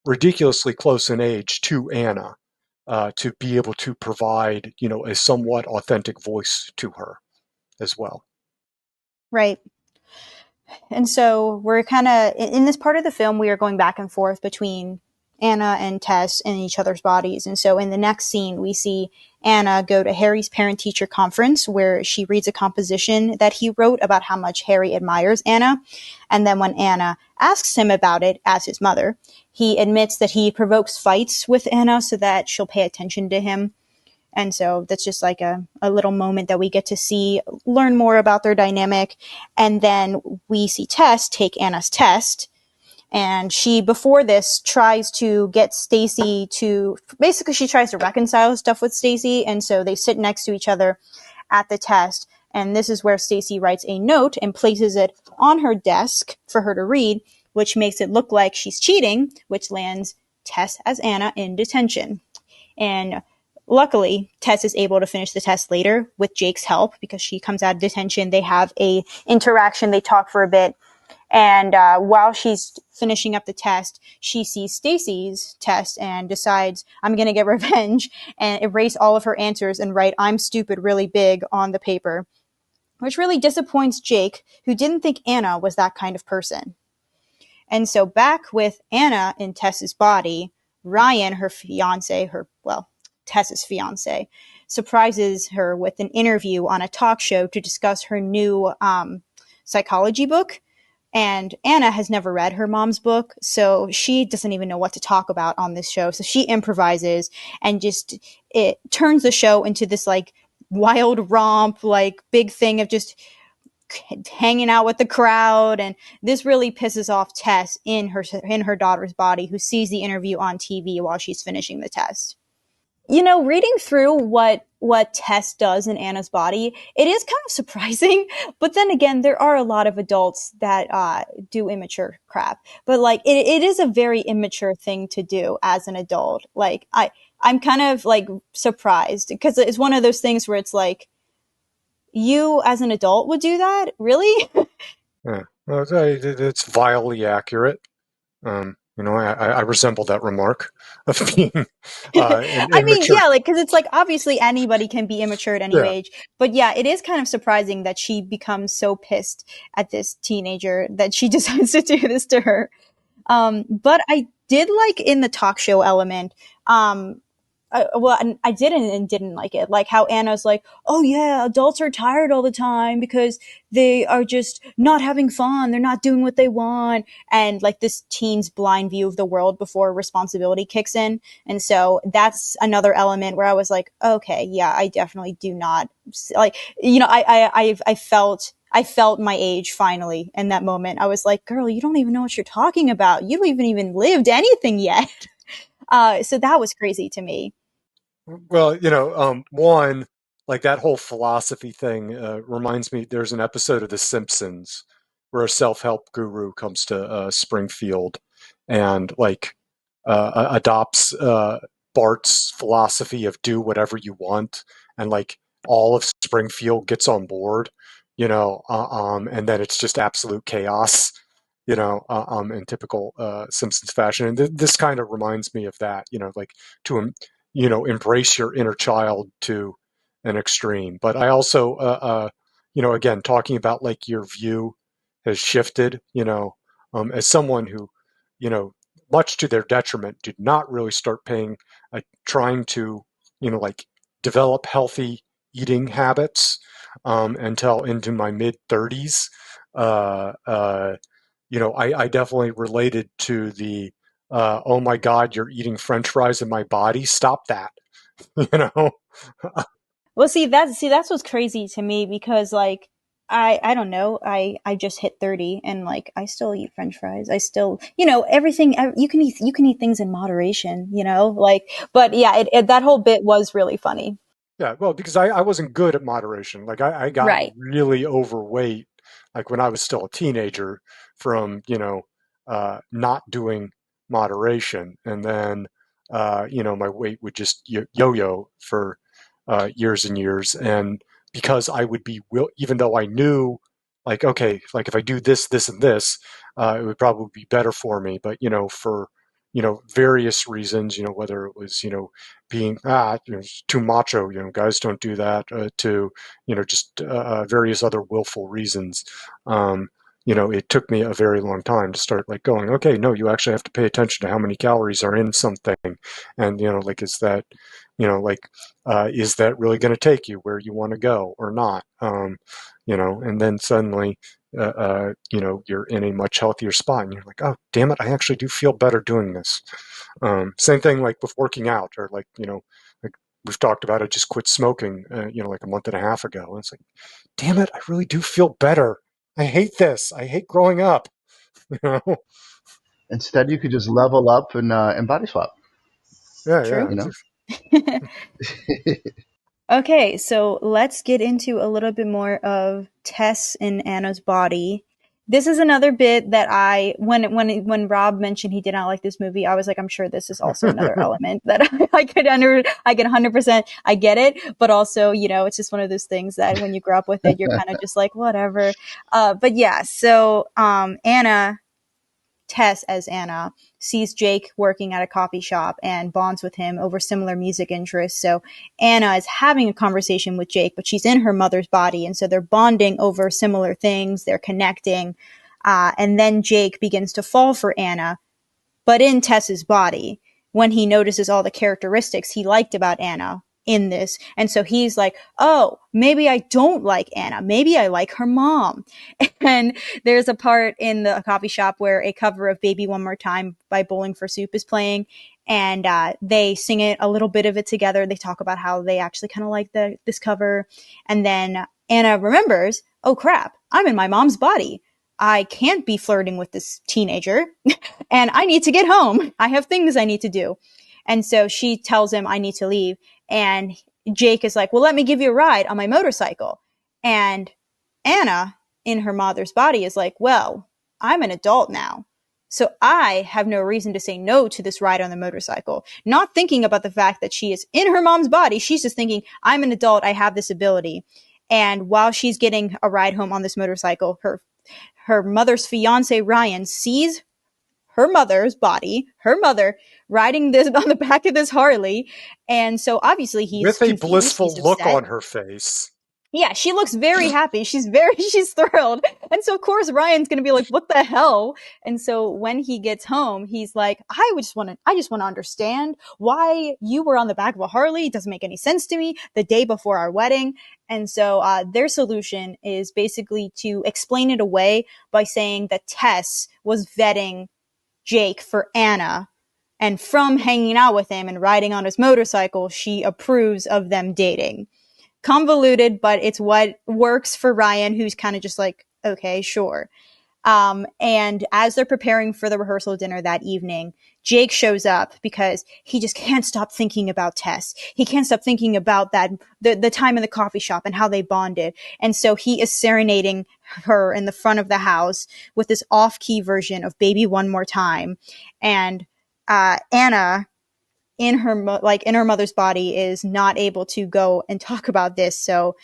ridiculously close in age to Anna, to be able to provide, a somewhat authentic voice to her as well. Right. And so we're kind of, in this part of the film, we are going back and forth between Anna and Tess in each other's bodies. And so in the next scene, we see Anna go to Harry's parent-teacher conference where she reads a composition that he wrote about how much Harry admires Anna. And then when Anna asks him about it as his mother, he admits that he provokes fights with Anna so that she'll pay attention to him. And so that's just like a little moment that we get to see, learn more about their dynamic. And then we see Tess take Anna's test. And she, before this, tries to get Stacy she tries to reconcile stuff with Stacy. And so they sit next to each other at the test. And this is where Stacy writes a note and places it on her desk for her to read, which makes it look like she's cheating, which lands Tess as Anna in detention. And luckily, Tess is able to finish the test later with Jake's help because she comes out of detention. They have a interaction. They talk for a bit. And while she's finishing up the test, she sees Stacy's test and decides, I'm going to get revenge and erase all of her answers and write, I'm stupid really big on the paper, which really disappoints Jake, who didn't think Anna was that kind of person. And so back with Anna in Tess's body, Ryan, her fiance, Tess's fiance, surprises her with an interview on a talk show to discuss her new psychology book. And Anna has never read her mom's book, so she doesn't even know what to talk about on this show. So she improvises and it turns the show into this like wild romp, like big thing of just hanging out with the crowd. And this really pisses off Tess in her daughter's body, who sees the interview on TV while she's finishing the test. Reading through what Tess does in Anna's body, it is kind of surprising. But then again, there are a lot of adults that do immature crap. But like, it is a very immature thing to do as an adult. Like, I'm kind of like surprised because it's one of those things where it's like, you as an adult would do that? Really? Yeah, well, it's vilely accurate. I resemble that remark of being I mean, immature. yeah, like, because it's like, obviously anybody can be immature at any age. But yeah, it is kind of surprising that she becomes so pissed at this teenager that she decides to do this to her. But I did like in the talk show element, I didn't like it. Like how Anna's like, oh yeah, adults are tired all the time because they are just not having fun. They're not doing what they want. And like this teen's blind view of the world before responsibility kicks in. And so that's another element where I was like, okay, yeah, I definitely do not like, I felt my age finally in that moment. I was like, girl, you don't even know what you're talking about. You haven't even lived anything yet. So that was crazy to me. Well, one, like that whole philosophy thing reminds me, there's an episode of The Simpsons where a self-help guru comes to Springfield and like adopts Bart's philosophy of do whatever you want, and like all of Springfield gets on board, and then it's just absolute chaos, in typical Simpsons fashion. And this kind of reminds me of that, like to embrace your inner child to an extreme. But I also, again, talking about like your view has shifted, as someone who, you know, much to their detriment, did not really start trying to, like develop healthy eating habits until into my mid 30s. Uh, uh, I definitely related to the, oh my God, you're eating French fries in my body. Stop that. you know? Well, that's what's crazy to me because like I don't know, I just hit 30 and like I still eat French fries. I still, everything you can eat things in moderation, like. But yeah, that whole bit was really funny. Yeah, well, because I wasn't good at moderation. Like I got Right. really overweight, like when I was still a teenager, from not doing moderation, and then my weight would just yo-yo for years and years, and because I would be even though I knew, like, okay, like if I do this, this, and this, it would probably be better for me, but for various reasons, whether it was being too macho, guys don't do that, to just various other willful reasons. It took me a very long time to start like going, okay, no, you actually have to pay attention to how many calories are in something, and like is that really going to take you where you want to go or not? And then suddenly you're in a much healthier spot, and you're like, oh, damn it, I actually do feel better doing this. Same thing like with working out, or like, like we've talked about, I just quit smoking, like a month and a half ago. And it's like, damn it, I really do feel better. I hate this. I hate growing up. you know? Instead, you could just level up and body swap. Yeah, True. You yeah. know. Okay, so let's get into a little bit more of Tess in Anna's body. This is another bit that when Rob mentioned he did not like this movie, I was like, I'm sure this is also another element that I could 100%, I get it, but also, it's just one of those things that when you grow up with it, you're kind of just like, whatever. But yeah, so, Tess as Anna sees Jake working at a coffee shop and bonds with him over similar music interests. So Anna is having a conversation with Jake, but she's in her mother's body. And so they're bonding over similar things. They're connecting. And then Jake begins to fall for Anna, but in Tess's body, when he notices all the characteristics he liked about Anna in this. And so he's like, oh, maybe I don't like Anna. Maybe I like her mom. And there's a part in the coffee shop where a cover of Baby One More Time by Bowling for Soup is playing. And they sing it, a little bit of it together. They talk about how they actually kind of like this cover. And then Anna remembers, oh crap, I'm in my mom's body. I can't be flirting with this teenager and I need to get home. I have things I need to do. And so she tells him, I need to leave. And Jake is like, well, let me give you a ride on my motorcycle. And Anna, in her mother's body, is like, well, I'm an adult now. So I have no reason to say no to this ride on the motorcycle. Not thinking about the fact that she is in her mom's body. She's just thinking, I'm an adult. I have this ability. And while she's getting a ride home on this motorcycle, her mother's fiance, Ryan, sees her mother's body, her mother riding this on the back of this Harley. And so obviously he's With a confused. blissful He's look upset. on her face. Yeah, she looks very happy. She's thrilled. And so of course Ryan's going to be like, what the hell? And so when he gets home, he's like, I just want to understand why you were on the back of a Harley. It doesn't make any sense to me the day before our wedding. And so, their solution is basically to explain it away by saying that Tess was vetting Jake for Anna. And from hanging out with him and riding on his motorcycle, she approves of them dating. Convoluted, but it's what works for Ryan, who's kind of just like, okay, sure. And as they're preparing for the rehearsal dinner that evening, Jake shows up because he just can't stop thinking about Tess. He can't stop thinking about the time in the coffee shop and how they bonded. And so he is serenading her in the front of the house with this off-key version of Baby One More Time. And, Anna, in her mother's body, is not able to go and talk about this. So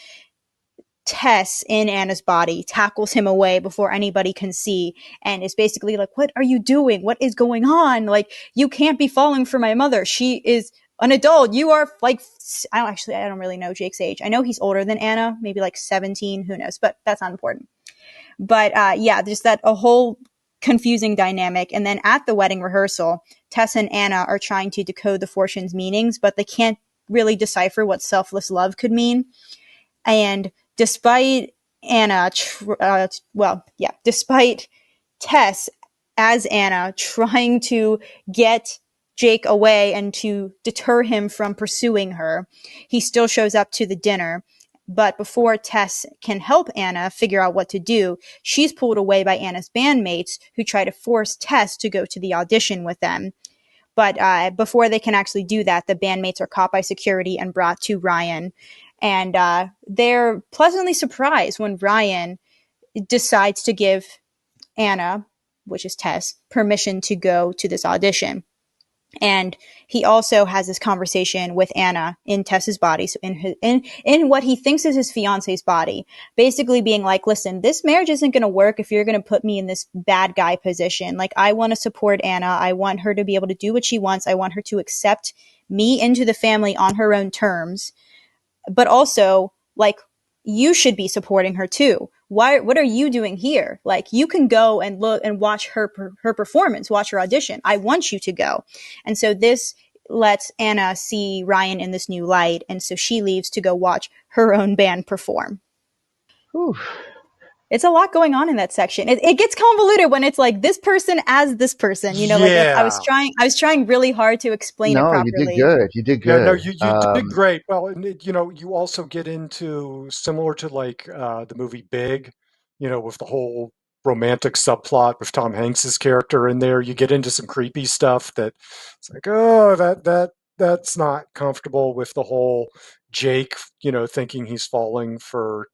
Tess, in Anna's body, tackles him away before anybody can see and is basically like, what are you doing? What is going on? Like, you can't be falling for my mother. She is an adult. You are like, I don't really know Jake's age. I know he's older than Anna, maybe like 17, who knows, but that's not important. But yeah, just that a whole confusing dynamic. And then at the wedding rehearsal, Tess and Anna are trying to decode the fortune's meanings, but they can't really decipher what selfless love could mean. And despite despite Tess as Anna trying to get Jake away and to deter him from pursuing her, he still shows up to the dinner. But before Tess can help Anna figure out what to do, she's pulled away by Anna's bandmates, who try to force Tess to go to the audition with them. But before they can actually do that, the bandmates are caught by security and brought to Ryan. And they're pleasantly surprised when Ryan decides to give Anna, which is Tess, permission to go to this audition. And he also has this conversation with Anna in Tess's body, so in what he thinks is his fiance's body, basically being like, listen, this marriage isn't going to work if you're going to put me in this bad guy position. Like, I want to support Anna. I want her to be able to do what she wants. I want her to accept me into the family on her own terms. But also, like, you should be supporting her too. What are you doing here? Like, you can go and look and watch her performance, watch her audition. I want you to go. And so this lets Anna see Ryan in this new light. And so she leaves to go watch her own band perform. Whew. It's a lot going on in that section. It gets convoluted when it's like this person as this person, you know, like I was trying really hard to explain it No, you did properly. good. You did Yeah, no, good. you did great. Well, and you also get into, similar to like the movie Big, with the whole romantic subplot with Tom Hanks's character in there. You get into some creepy stuff that it's like, oh, that's not comfortable with the whole Jake, thinking he's falling for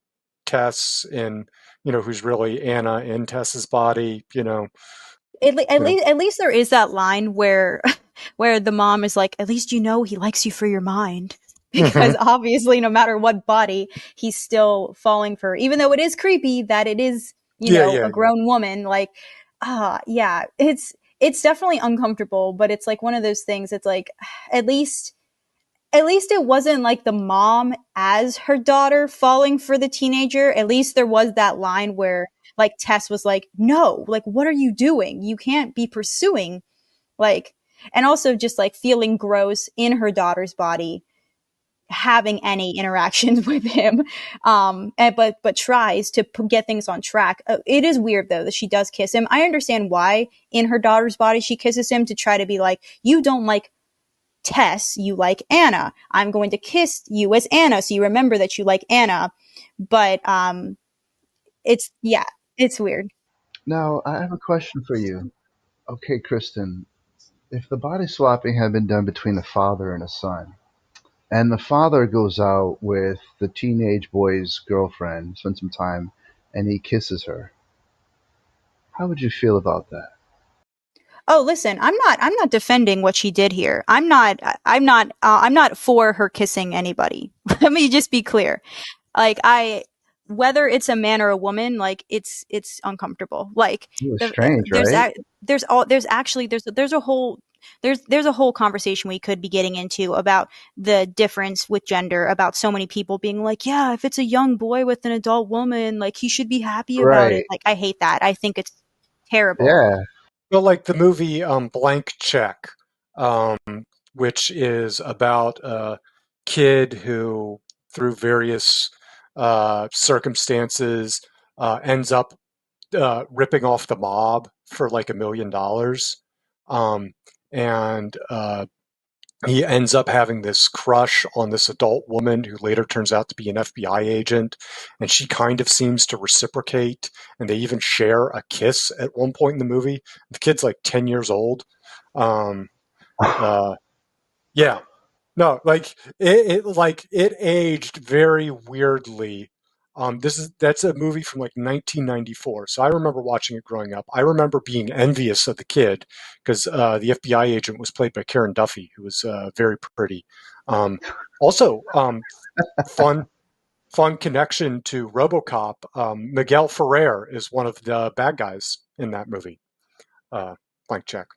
Tess, and who's really Anna in Tess's body. At least there is that line where where the mom is like, at least he likes you for your mind. Because obviously, no matter what body, he's still falling for her. Even though it is creepy that it is, a grown woman. Like, yeah, it's definitely uncomfortable, but it's like one of those things. It's like, at least it wasn't like the mom as her daughter falling for the teenager. At least there was that line where like Tess was like, no, like, what are you doing? You can't be pursuing, like, and also just like feeling gross in her daughter's body, having any interactions with him. But tries to get things on track. It is weird though that she does kiss him. I understand why in her daughter's body she kisses him, to try to be like, you don't like Tess, you like Anna. I'm going to kiss you as Anna, so you remember that you like Anna. But it's weird. Now, I have a question for you. Okay, Kristen, if the body swapping had been done between a father and a son, and the father goes out with the teenage boy's girlfriend, spends some time, and he kisses her, how would you feel about that? Oh, listen, I'm not defending what she did here. I'm not for her kissing anybody. Let me just be clear. Like, whether it's a man or a woman, like, it's uncomfortable. Like, It was strange, right? there's a whole conversation we could be getting into about the difference with gender, about so many people being like, yeah, if it's a young boy with an adult woman, like, he should be happy about it. Right. Like, I hate that. I think it's terrible. Yeah. Well, like the movie Blank Check, um, which is about a kid who, through various circumstances, ends up ripping off the mob for like $1 million. Um, and he ends up having this crush on this adult woman who later turns out to be an FBI agent, and she kind of seems to reciprocate, and they even share a kiss at one point in the movie. The kid's like 10 years old. Um, uh, yeah, no, it aged very weirdly. That's a movie from like 1994. So I remember watching it growing up. I remember being envious of the kid because the FBI agent was played by Karen Duffy, who was very pretty. Um, also, fun fun connection to RoboCop. Miguel Ferrer is one of the bad guys in that movie. Blank check.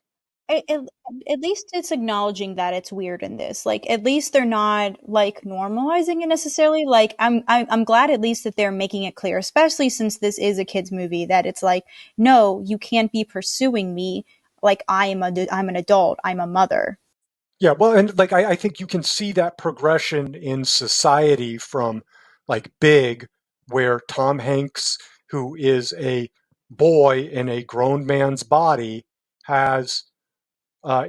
At least it's acknowledging that it's weird in this. Like, at least they're not like normalizing it necessarily. Like, I'm glad at least that they're making it clear, especially since this is a kids movie, that it's like, no, you can't be pursuing me. Like, I'm an adult. I'm a mother. Yeah, well, and like I think you can see that progression in society from like Big, where Tom Hanks, who is a boy in a grown man's body, has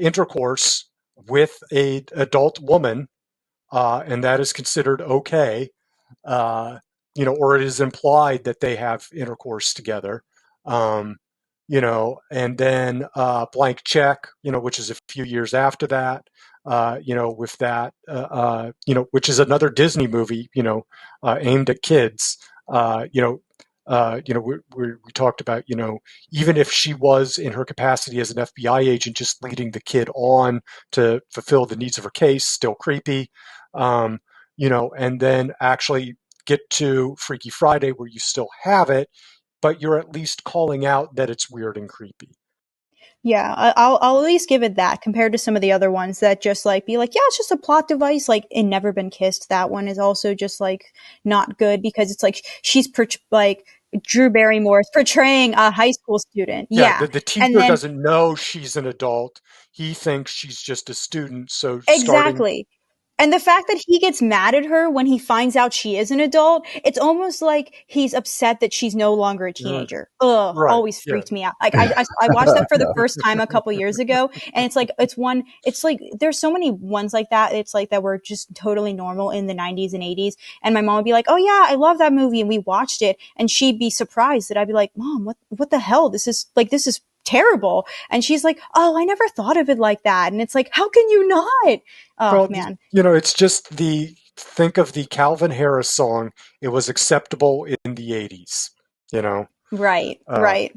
intercourse with a adult woman, and that is considered okay. uh, or it is implied that they have intercourse together. Um, and then Blank Check, which is a few years after that. With that, which is another Disney movie, aimed at kids. We talked about, even if she was in her capacity as an FBI agent, just leading the kid on to fulfill the needs of her case, still creepy. And then actually get to Freaky Friday where you still have it, but you're at least calling out that it's weird and creepy. Yeah, I'll at least give it that compared to some of the other ones that just like be like, yeah, it's just a plot device. Like in Never Been Kissed, that one is also just like not good because it's like like Drew Barrymore is portraying a high school student. Yeah, Yeah, the and teacher then doesn't know she's an adult. He thinks she's just a student. So starting, exactly. And the fact that he gets mad at her when he finds out she is an adult, it's almost like he's upset that she's no longer a teenager. Ugh, right? always Yeah, freaked me out. Like I watched that for the first time a couple years ago, and it's like there's so many ones like that. It's like that were just totally normal in the 90s and 80s. And my mom would be like, "Oh yeah, I love that movie," and we watched it, and she'd be surprised that I'd be like, "Mom, what the hell? This is terrible." And she's like, "Oh, I never thought of it like that." And it's like, how can you not? Oh well, man. it's just think of the Calvin Harris song. It was acceptable in the '80s. You know, Right, uh, right.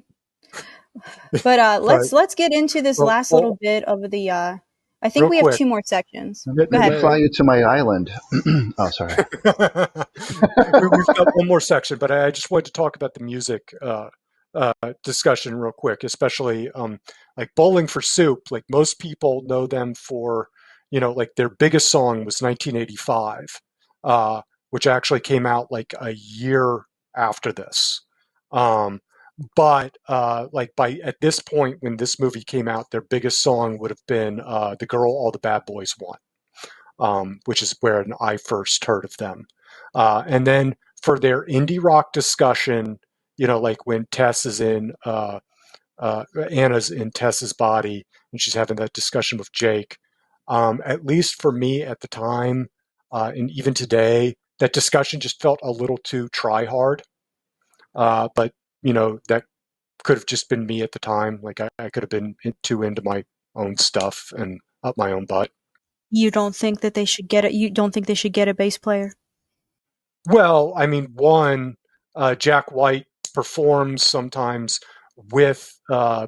But but let's get into this last little well, bit of the I think real we have quick. two more sections. Let Go me ahead. fly you to my island. Oh, sorry. We've got one more section, but I just wanted to talk about the music discussion real quick, especially like Bowling for Soup. Like most people know them for, like their biggest song was 1985, which actually came out like a year after this. Um, but like by at this point when this movie came out, their biggest song would have been "The Girl All the Bad Boys Want." Which is where I first heard of them. And then for their indie rock discussion, like when Anna's in Tess's body and she's having that discussion with Jake, at least for me at the time, and even today, that discussion just felt a little too try hard. But, that could have just been me at the time. Like I could have been too into my own stuff and up my own butt. You don't think that they should get it? You don't think they should get a bass player? Well, I mean, one, Jack White performs sometimes with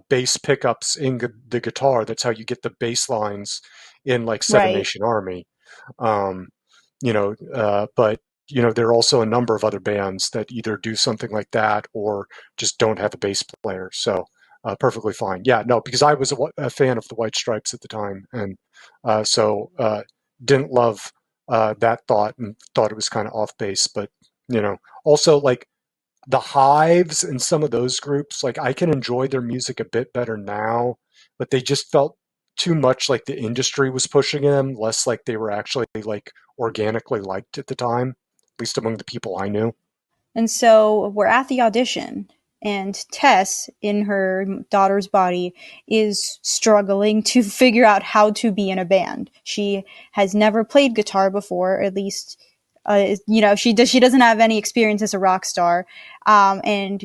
bass pickups in the guitar. That's how you get the bass lines in like Seven Right. Nation Army. Um, but there are also a number of other bands that either do something like that or just don't have a bass player. So perfectly fine. Yeah, no, because I was a fan of the White Stripes at the time, and so didn't love that thought and thought it was kind of off base. But also like the Hives and some of those groups, like I can enjoy their music a bit better now, but they just felt too much like the industry was pushing them, less like they were actually like organically liked at the time, at least among the people I knew. And so we're at the audition. And Tess, in her daughter's body, is struggling to figure out how to be in a band. She has never played guitar before, at least, she doesn't have any experience as a rock star. And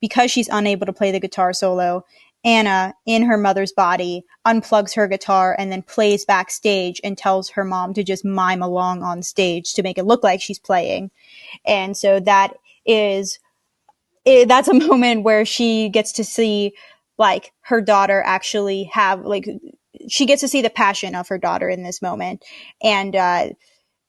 because she's unable to play the guitar solo, Anna, in her mother's body, unplugs her guitar and then plays backstage and tells her mom to just mime along on stage to make it look like she's playing. And so that's a moment where she gets to see like her daughter actually have like she gets to see the passion of her daughter in this moment. And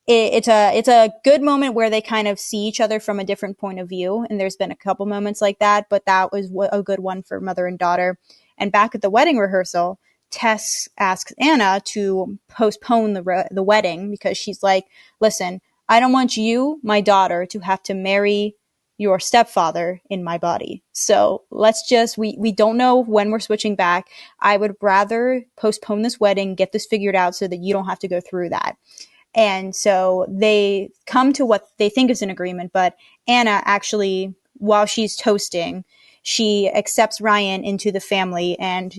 it's a good moment where they kind of see each other from a different point of view. And there's been a couple moments like that, but that was a good one for mother and daughter. And back at the wedding rehearsal, Tess asks Anna to postpone the wedding because she's like, listen, I don't want you, my daughter, to have to marry your stepfather in my body. So we don't know when we're switching back. I would rather postpone this wedding, get this figured out so that you don't have to go through that. And so they come to what they think is an agreement, but Anna actually, while she's toasting, she accepts Ryan into the family and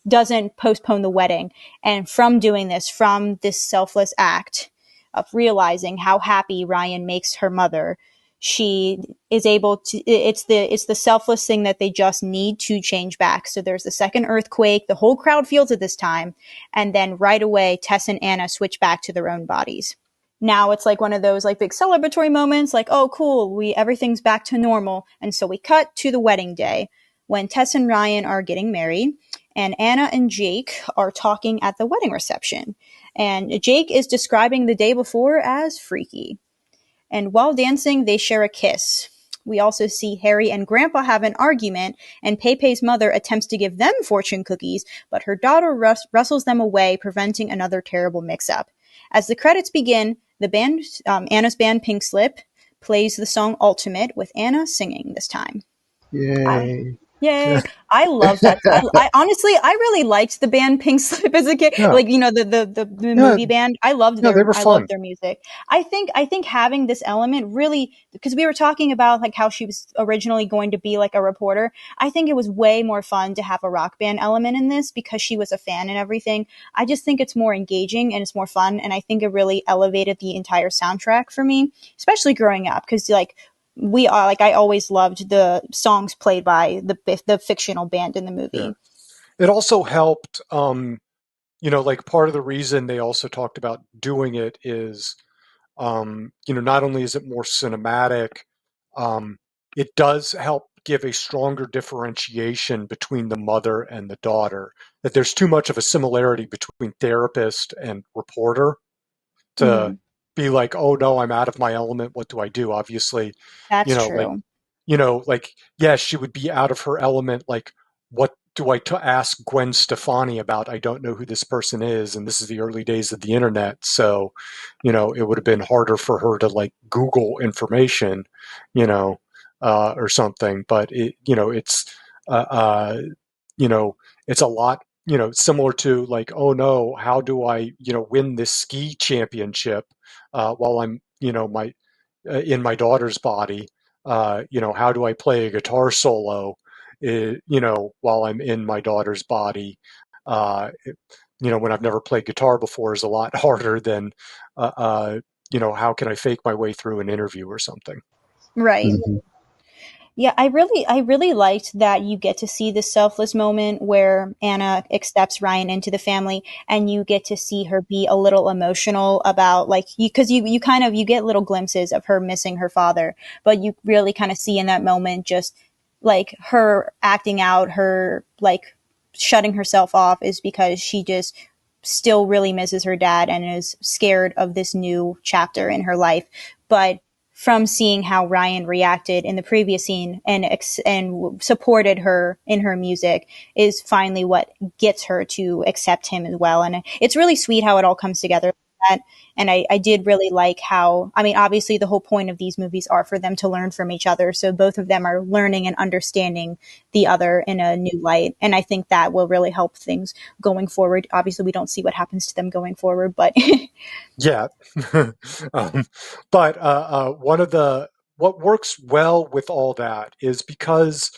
doesn't postpone the wedding. And from doing this, from this selfless act of realizing how happy Ryan makes her mother, she is able to, it's the selfless thing that they just need to change back. So there's the second earthquake, the whole crowd feels it this time. And then right away, Tess and Anna switch back to their own bodies. Now it's like one of those like big celebratory moments, like, oh, cool, everything's back to normal. And so we cut to the wedding day when Tess and Ryan are getting married and Anna and Jake are talking at the wedding reception. And Jake is describing the day before as freaky. And while dancing, they share a kiss. We also see Harry and Grandpa have an argument, and Pepe's mother attempts to give them fortune cookies, but her daughter wrestles them away, preventing another terrible mix-up. As the credits begin, the band, Anna's band Pink Slip, plays the song Ultimate, with Anna singing this time. Yay. Yay. I love that. I honestly, I really liked the band Pink Slip as a kid. Yeah. Like, the movie band. I loved they were fun. loved their music. I think having this element really, because we were talking about like how she was originally going to be like a reporter. I think it was way more fun to have a rock band element in this because she was a fan and everything. I just think it's more engaging and it's more fun. And I think it really elevated the entire soundtrack for me, especially growing up. Cause like, I always loved the songs played by the fictional band in the movie. Yeah. It also helped, like part of the reason they also talked about doing it is, not only is it more cinematic, it does help give a stronger differentiation between the mother and the daughter. That there's too much of a similarity between therapist and reporter to be like, oh no, I'm out of my element. What do I do? Obviously, That's true. yes, she would be out of her element. Like, what do I ask Gwen Stefani about? I don't know who this person is. And this is the early days of the internet. So, it would have been harder for her to like Google information, or something, but it's a lot, similar to like, oh no, how do I, win this ski championship, while I'm, in my daughter's body? How do I play a guitar solo, while I'm in my daughter's body? When I've never played guitar before is a lot harder than, how can I fake my way through an interview or something? Right. Mm-hmm. Yeah, I really liked that you get to see this selfless moment where Anna accepts Ryan into the family and you get to see her be a little emotional about like, because you kind of, you get little glimpses of her missing her father, but you really kind of see in that moment just like her acting out, her like shutting herself off is because she just still really misses her dad and is scared of this new chapter in her life. But from seeing how Ryan reacted in the previous scene and supported her in her music is finally what gets her to accept him as well. And it's really sweet how it all comes together. And I did really like how, I mean, obviously the whole point of these movies are for them to learn from each other. So both of them are learning and understanding the other in a new light. And I think that will really help things going forward. Obviously we don't see what happens to them going forward, but yeah. But one of the what works well with all that is because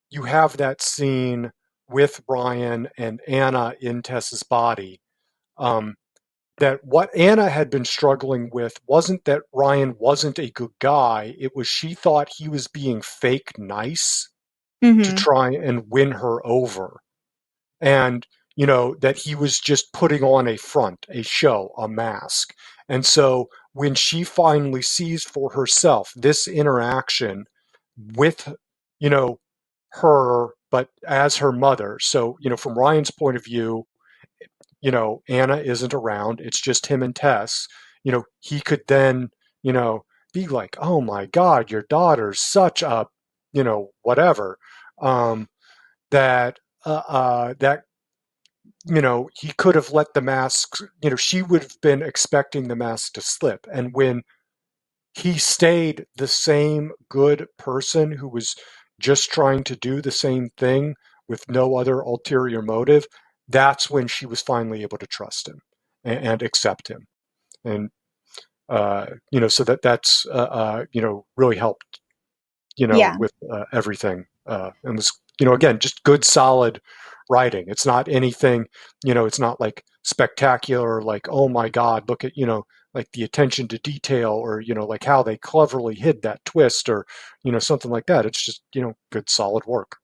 you have that scene with Ryan and Anna in Tess's body. That what Anna had been struggling with wasn't that Ryan wasn't a good guy. It was she thought he was being fake nice to Mm-hmm. try and win her over. And, that he was just putting on a front, a show, a mask. And so when she finally sees for herself this interaction with, you know, her, but as her mother. So, from Ryan's point of view, Anna isn't around. It's just him and Tess. He could then, be like, oh my God, your daughter's such a, whatever. That, that, he could have let the mask, she would have been expecting the mask to slip. And when he stayed the same good person who was just trying to do the same thing with no other ulterior motive, that's when she was finally able to trust him and accept him. And, so that's, really helped, Yeah. with everything. And was, again, just good, solid writing. It's not anything, it's not like spectacular, like, oh my God, look at, like the attention to detail or, like how they cleverly hid that twist or, something like that. It's just, good, solid work.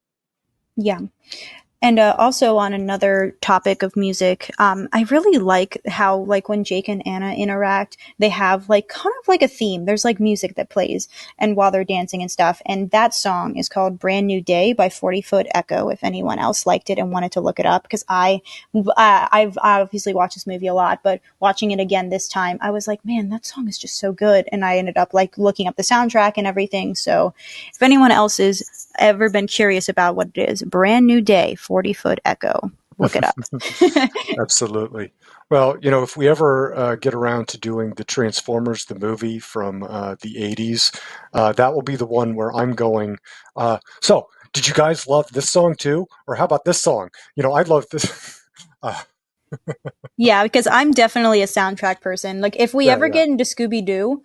Yeah. And also on another topic of music, I really like how like when Jake and Anna interact, they have like kind of like a theme. There's like music that plays and while they're dancing and stuff. And that song is called Brand New Day by 40 Foot Echo. If anyone else liked it and wanted to look it up, because I've obviously watched this movie a lot, but watching it again this time, I was like, man, that song is just so good. And I ended up like looking up the soundtrack and everything. So if anyone else has ever been curious about what it is, Brand New Day, 40 Foot Echo, look it up. Absolutely. Well, if we ever get around to doing the Transformers, the movie from the 80s, that will be the one where I'm going. So, did you guys love this song too? Or how about this song? I love this. Yeah, because I'm definitely a soundtrack person. Like, if we Yeah, ever yeah. get into Scooby Doo,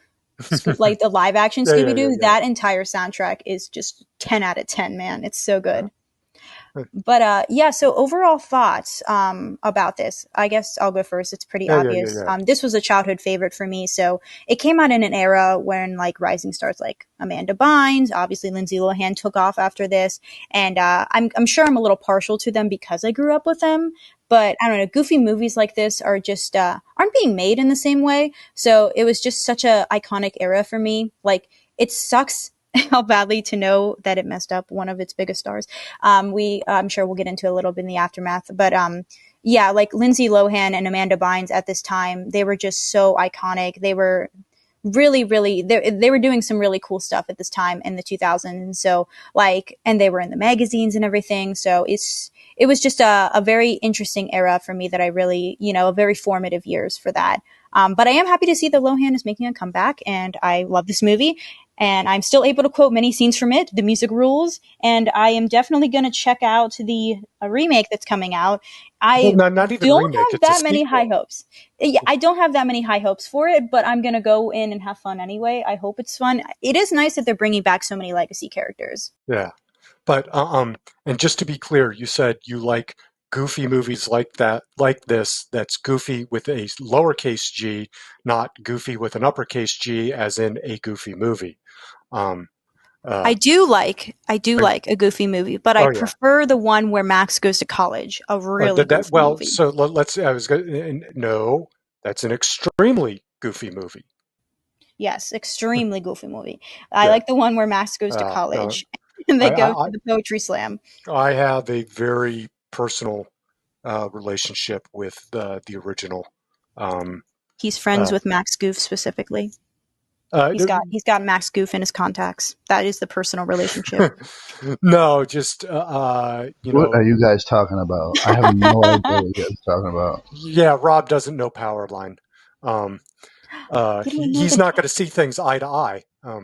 like the live action Yeah, yeah, Scooby yeah, Doo, yeah. that entire soundtrack is just 10 out of 10, man. It's so Yeah. good. But yeah, so overall thoughts about this. I guess I'll go first. It's pretty Yeah, yeah, yeah, obvious. yeah. This was a childhood favorite for me. So it came out in an era when like rising stars like Amanda Bynes, obviously Lindsey Lohan took off after this, and I'm sure I'm a little partial to them because I grew up with them. But I don't know, goofy movies like this are just aren't being made in the same way. So it was just such a iconic era for me. Like it sucks how badly to know that it messed up one of its biggest stars. I'm sure we'll get into a little bit in the aftermath, but yeah, like Lindsay Lohan and Amanda Bynes at this time, they were just so iconic. They were really they were doing some really cool stuff at this time in the 2000s. So like, and they were in the magazines and everything. So it was just a very interesting era for me that I really, a very formative years for that. But I am happy to see that Lohan is making a comeback, and I love this movie. And I'm still able to quote many scenes from it. The music rules, and I am definitely going to check out the remake that's coming out. Well, I not even a don't remake. have It's a that many high sequel. hopes. Yeah, I don't have that many high hopes for it, but I'm going to go in and have fun anyway. I hope it's fun. It is nice that they're bringing back so many legacy characters. Yeah. But and just to be clear, you said you like goofy movies like that, like this, that's goofy with a lowercase g, not goofy with an uppercase G, as in a goofy movie. Um, uh, I do like a goofy movie, but I oh yeah. prefer the one where Max goes to college. A really goofy Well, movie. so let's. I was going. No, that's an extremely goofy movie. Yes, extremely goofy movie. I Yeah. like the one where Max goes to No, college and they I, go to I the poetry slam. I have a very personal relationship with the original. Um, He's friends uh, with Max Goof specifically. uh, He's got Max Goof in his contacts. That is the personal relationship. no, just What are you guys talking about? I have no idea what you guys are talking about. yeah. Rob doesn't know Powerline. Um, You don't know he's the. not going to see things eye to eye. Oh,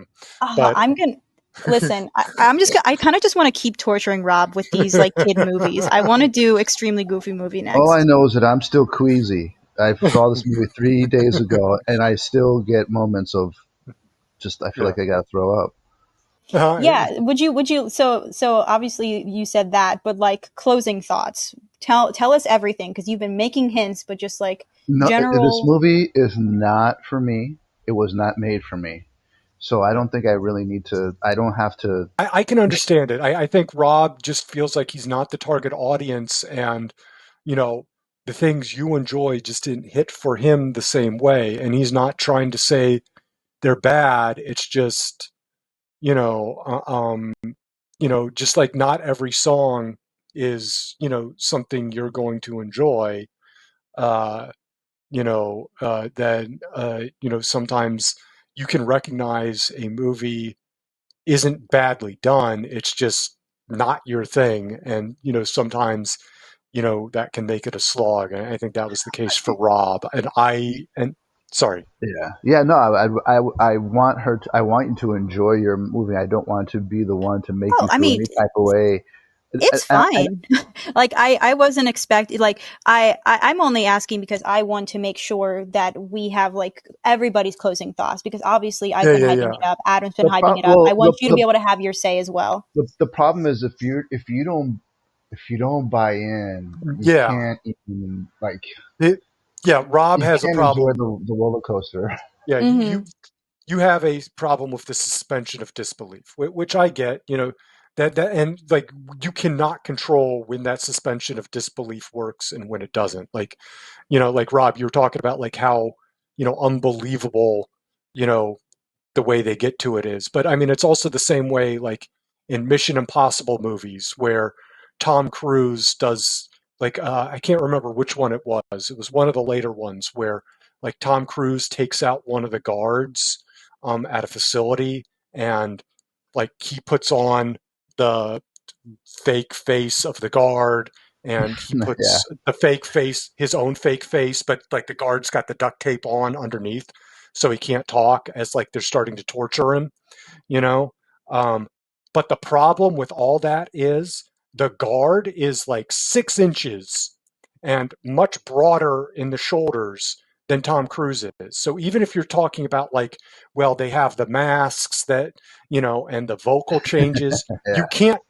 But I'm gonna listen. I'm just. I kind of just want to keep torturing Rob with these like kid movies. I want to do extremely goofy movie All I next. know is that I'm still queasy. I saw this movie 3 days ago, and I still get moments of just I feel Yeah. like I gotta throw up. Yeah. Would you, so obviously you said that, but like closing thoughts. Tell us everything, because you've been making hints, but just like No, this general. movie is not for me. It was not made for me. So I don't think I really need to. I don't have to. I can understand it. I think Rob just feels like he's not the target audience, and you know, the things you enjoy just didn't hit for him the same way. And he's not trying to say they're bad. It's just, you know, just like not every song is, something you're going to enjoy. Uh, then sometimes you can recognize a movie isn't badly done. It's just not your thing. And, sometimes, that can make it a slog. And I think that was the case for Rob. And sorry. Yeah, yeah. No, I want her. I want you to enjoy your movie. I don't want to be the one to make Oh, you I feel mean, any type of way. it's And fine. Like I wasn't expecting, like I'm only asking because I want to make sure that we have like everybody's closing thoughts, because obviously I've Yeah, been yeah, hyping yeah. it up. Adam's been the hyping pro- it up. I well, want you to be able to have your say as well. the problem is if you don't buy in, you Yeah. can't even like It, yeah, Rob you has a can't enjoy problem. the roller coaster. Yeah, Mm-hmm. you have a problem with the suspension of disbelief, which I get. That and like you cannot control when that suspension of disbelief works and when it doesn't. Like Rob, you were talking about like how unbelievable you know the way they get to it is. But I mean, it's also the same way like in Mission Impossible movies where Tom Cruise does like I can't remember which one it was. It was one of the later ones where like Tom Cruise takes out one of the guards at a facility, and like he puts on the fake face of the guard, and he Yeah, puts the fake face, his own fake face, but like the guard's got the duct tape on underneath, so he can't talk as like they're starting to torture him, you know? Um, but the problem with all that is the guard is like 6 inches and much broader in the shoulders than Tom Cruise is. So even if you're talking about like, well, they have the masks that, and the vocal changes, you yeah, can't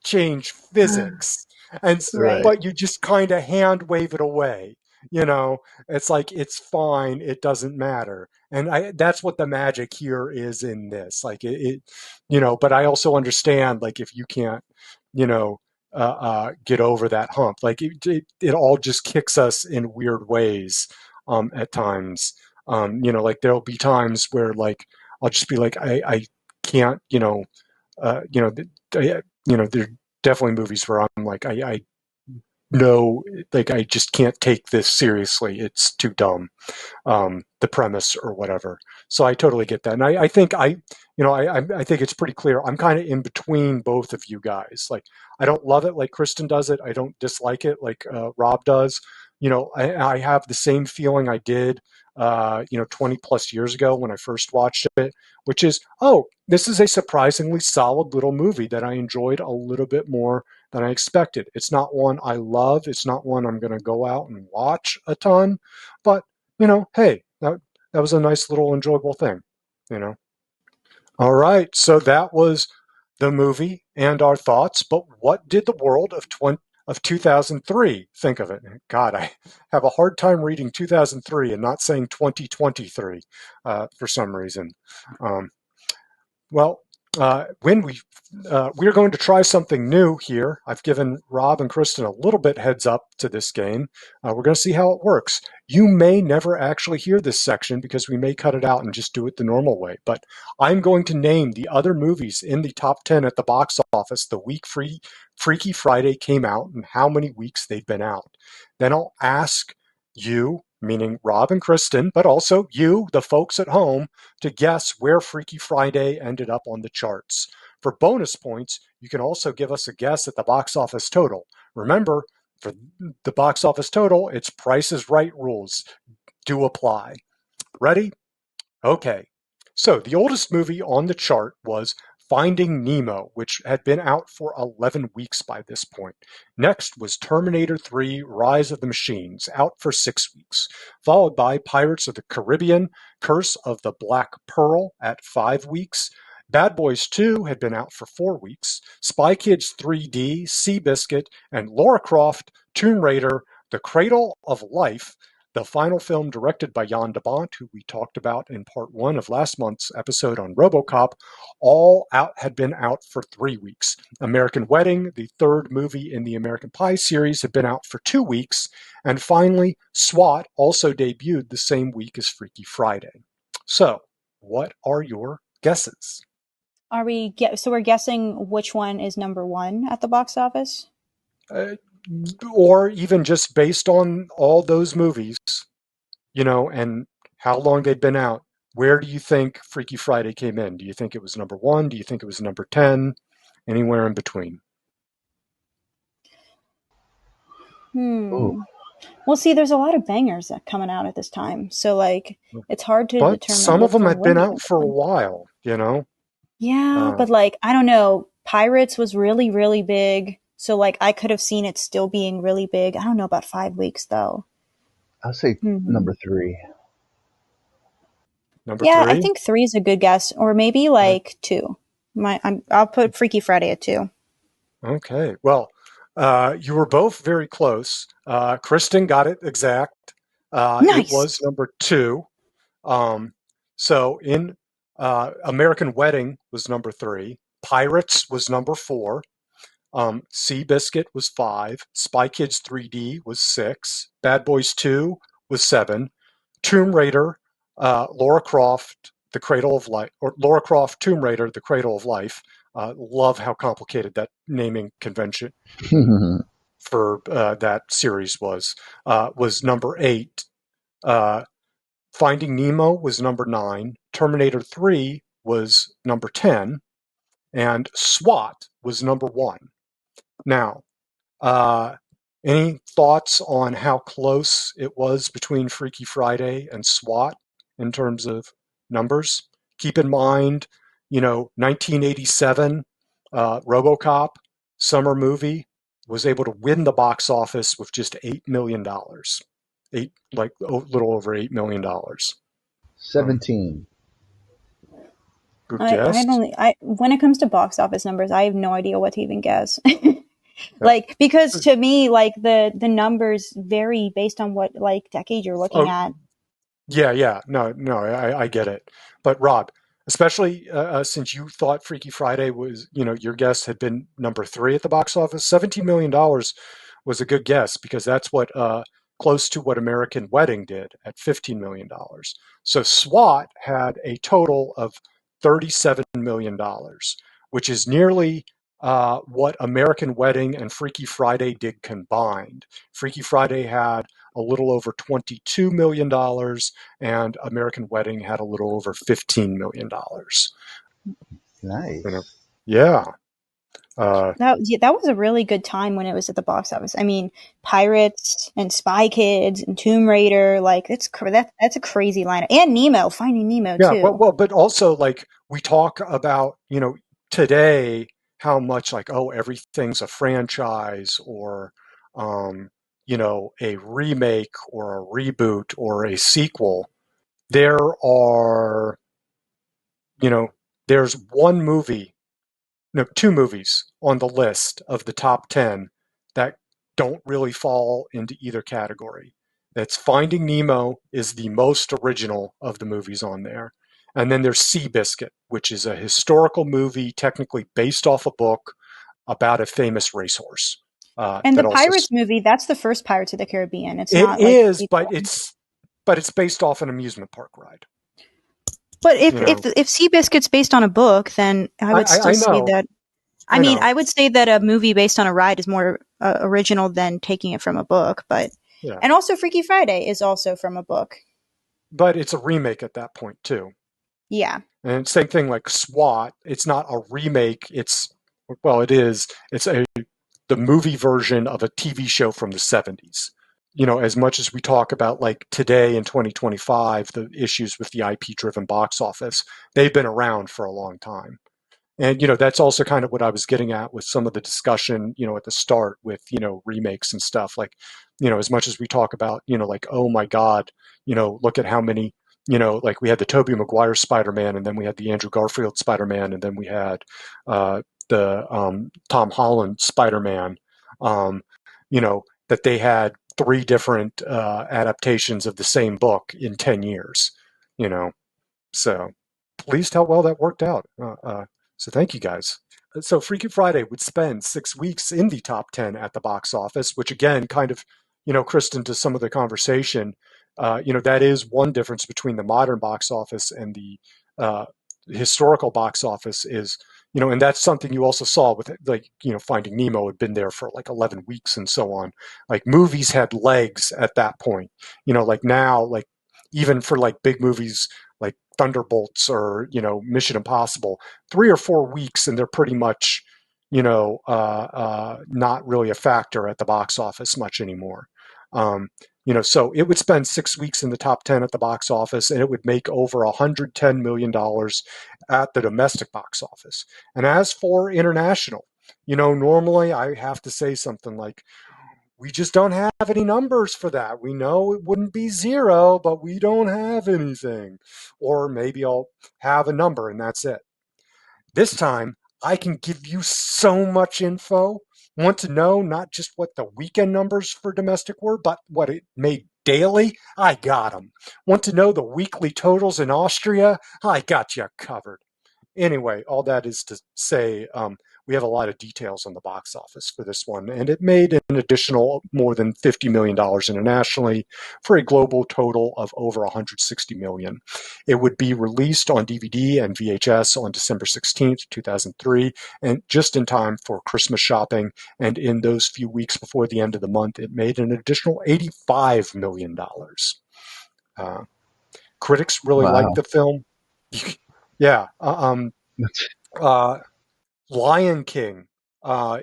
change physics, and right. Right. but you just kind of hand wave it away. you know it's like it's fine, it doesn't matter. And that's what the magic here is in this, like but I also understand like if you can't you know get over that hump, like it all just kicks us in weird ways at times. Like there'll be times where like I'll just be like I can't uh, you know, there are definitely movies where I'm like, I know, like, I just can't take this seriously. It's too dumb, the premise or whatever. So I totally get that, and I think I think it's pretty clear. I'm kind of in between both of you guys. Like, I don't love it like Kristen does it. I don't dislike it like Rob does. I have the same feeling I did, 20 plus years ago when I first watched it, which is, oh, this is a surprisingly solid little movie that I enjoyed a little bit more than I expected. It's not one I love. It's not one I'm going to go out and watch a ton, but hey, that was a nice little enjoyable thing, you know. All right, so that was the movie and our thoughts. But what did the world of 2003 think of it? God, I have a hard time reading 2003 and not saying 2023 for some reason. Um, well, when we're going to try something new here. I've given Rob and Kristen a little bit heads up to this game. We're going to see how it works. You may never actually hear this section because we may cut it out and just do it the normal way. But I'm going to name the other movies in the top 10 at the box office the week Freaky Friday came out and how many weeks they've been out. Then I'll ask you, meaning Rob and Kristen, but also you, the folks at home, to guess where Freaky Friday ended up on the charts. For bonus points, you can also give us a guess at the box office total. Remember, for the box office total, it's Price is Right rules do apply. Ready? Okay. So the oldest movie on the chart was Finding Nemo, which had been out for 11 weeks by this point. Next was Terminator 3 Rise of the Machines, out for 6 weeks, followed by Pirates of the Caribbean Curse of the Black Pearl at 5 weeks. Bad Boys 2 had been out for 4 weeks. Spy Kids 3D, Seabiscuit, and Lara Croft, Tomb Raider, The Cradle of Life, the final film directed by Jan de Bont, who we talked about in part 1 of last month's episode on RoboCop, had been out for 3 weeks. American Wedding, the third movie in the American Pie series, had been out for 2 weeks. And finally, SWAT also debuted the same week as Freaky Friday. So, what are your guesses? So we're guessing which one is number 1 at the box office? Or even just based on all those movies, and how long they'd been out. Where do you think Freaky Friday came in? Do you think it was number 1? Do you think it was number 10? Anywhere in between? Ooh. Well, see, there's a lot of bangers that coming out at this time, so it's hard to But determine. some of them had been out for a while, Yeah, but I don't know. Pirates was really, really big, so I could have seen it still being really big. I don't know about 5 weeks though. I'll say number 3. Number Yeah, 3? I think 3 is a good guess, or maybe 2. I'll put Freaky Friday at 2. Okay, well, you were both very close. Kristen got it exact. Nice. It was number 2. So in American Wedding was number 3. Pirates was number 4. Seabiscuit was 5. Spy Kids 3D was 6. Bad Boys 2 was 7. Tomb Raider, Lara Croft, The Cradle of Life, or Lara Croft, Tomb Raider, The Cradle of Life. Love how complicated that naming convention for that series was number 8. Finding Nemo was number 9. Terminator 3 was number 10. And SWAT was number 1. Now, any thoughts on how close it was between Freaky Friday and SWAT in terms of numbers? Keep in mind, 1987, RoboCop, summer movie, was able to win the box office with just $8 million. A little over $8 million. 17. Good guess. When it comes to box office numbers, I have no idea what to even guess. Because to me, the numbers vary based on what decade you're looking at. Yeah. No, I get it. But Rob, especially since you thought Freaky Friday was, your guess had been number 3 at the box office, $17 million was a good guess because that's what close to what American Wedding did at $15 million. So SWAT had a total of $37 million, which is nearly what American Wedding and Freaky Friday did combined. Freaky Friday had a little over $22 million, and American Wedding had a little over $15 million. Nice. Yeah. That was a really good time when it was at the box office. I mean, Pirates and Spy Kids and Tomb Raider, that's a crazy lineup. And Nemo, Finding Nemo too. Yeah, well, but also we talk about, today how much everything's a franchise or a remake or a reboot or a sequel. There are, there's two movies on the list of the top 10 that don't really fall into either category. That's Finding Nemo is the most original of the movies on there. And then there's Seabiscuit, which is a historical movie technically based off a book about a famous racehorse. And the Pirates movie, that's the first Pirates of the Caribbean. It is, but it's based off an amusement park ride. But if Seabiscuit's based on a book, then I would still say that. I would say that a movie based on a ride is more original than taking it from a book. But and also Freaky Friday is also from a book. But it's a remake at that point too. Yeah. And same thing like SWAT. It's not a remake. It is. It's the movie version of a TV show from the 70s. As much as we talk about today in 2025, the issues with the IP-driven box office, they've been around for a long time. And, that's also kind of what I was getting at with some of the discussion, at the start with, remakes and stuff. Like, as much as we talk about, like, oh my God, look at how many, like we had the Tobey Maguire Spider-Man, and then we had the Andrew Garfield Spider-Man, and then we had the Tom Holland Spider-Man, that they had three different adaptations of the same book in 10 years, you know. So pleased how well that worked out. So thank you guys. So Freaky Friday would spend 6 weeks in the top 10 at the box office, which again, kind of, Kristen, to some of the conversation, that is one difference between the modern box office and the historical box office is, and that's something you also saw with like, Finding Nemo had been there for like 11 weeks and so on. Like movies had legs at that point, like now, like even for like big movies, like Thunderbolts or Mission Impossible, 3 or 4 weeks, and they're pretty much not really a factor at the box office much anymore. So it would spend 6 weeks in the top 10 at the box office, and it would make over $110 million at the domestic box office. And as for international, normally I have to say something like, we just don't have any numbers for that. We know it wouldn't be zero, but we don't have anything. Or maybe I'll have a number and that's it. This time, I can give you so much info. Want to know not just what the weekend numbers for domestic were, but what it made daily? I got them. Want to know the weekly totals in Austria? I got you covered. Anyway, all that is to say, we have a lot of details on the box office for this one, and it made an additional more than $50 million internationally for a global total of over $160 million. It would be released on DVD and VHS on December 16th, 2003, and just in time for Christmas shopping. And in those few weeks before the end of the month, it made an additional $85 million. Critics really liked Wow. the film. Yeah. Uh, Lion King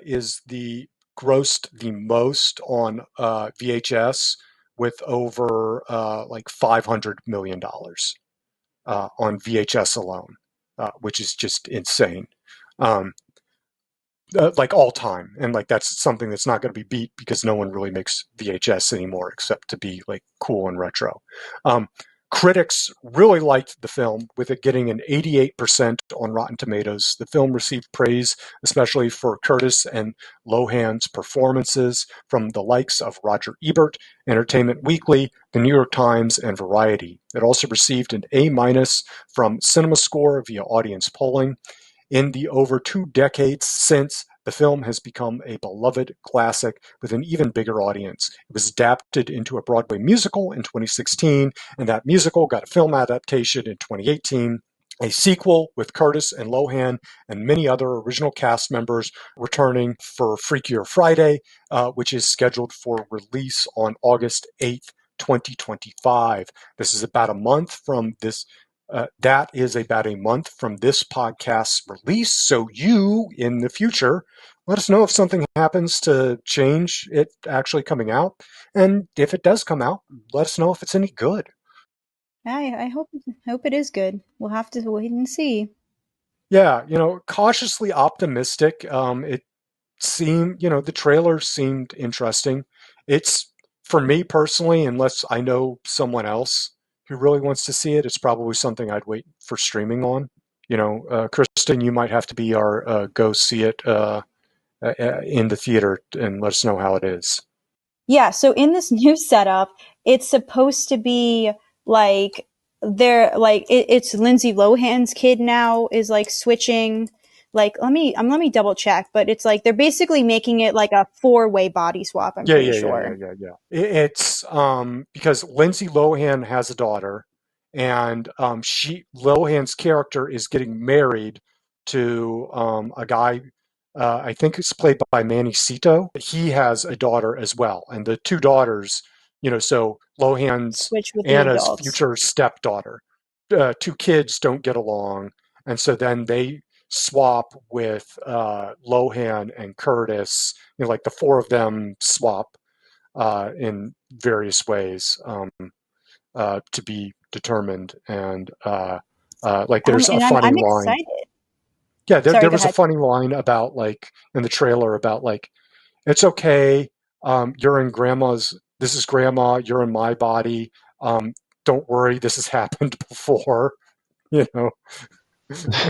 is the grossed the most on VHS with over like $500 million on VHS alone, which is just insane. Um, like all time, and like that's something that's not going to be beat because no one really makes VHS anymore except to be like cool and retro. Um, Critics really liked the film, with it getting an 88% on Rotten Tomatoes. The film received praise, especially for Curtis and Lohan's performances, from the likes of Roger Ebert, Entertainment Weekly, The New York Times, and Variety. It also received an A- from CinemaScore via audience polling. In the over 2 decades since, the film has become a beloved classic with an even bigger audience. It was adapted into a Broadway musical in 2016, and that musical got a film adaptation in 2018. A sequel with Curtis and Lohan and many other original cast members returning for Freakier Friday, which is scheduled for release on August 8th, 2025. This is about a month from this that is about a month from this podcast's release. So you, in the future, let us know if something happens to change it actually coming out. And if it does come out, let us know if it's any good. I hope it is good. We'll have to wait and see. Yeah, cautiously optimistic. It seemed, the trailer seemed interesting. It's, for me personally, unless I know someone else who really wants to see it, it's probably something I'd wait for streaming on. Kristen, you might have to be our go see it in the theater and let us know how it is. Yeah, so in this new setup, it's supposed to be like it's Lindsey Lohan's kid now is like switching. Like let me double check, but it's like they're basically making it like a four-way body swap, I'm Yeah, pretty yeah, yeah, yeah, sure. yeah, yeah. It's because Lindsay Lohan has a daughter, and she Lohan's character is getting married to a guy. I think it's played by Manny Cito. He has a daughter as well, and the two daughters, so Lohan's Switch with the Anna's adults. future stepdaughter, two kids don't get along, and so then they swap with Lohan and Curtis. Like the four of them swap in various ways to be determined. And like there's a And funny I'm line. excited. Yeah, there Sorry, go was a ahead. funny line about like in the trailer about like it's okay. You're in grandma's. This is grandma. You're in my body. Um, don't worry. This has happened before. You know.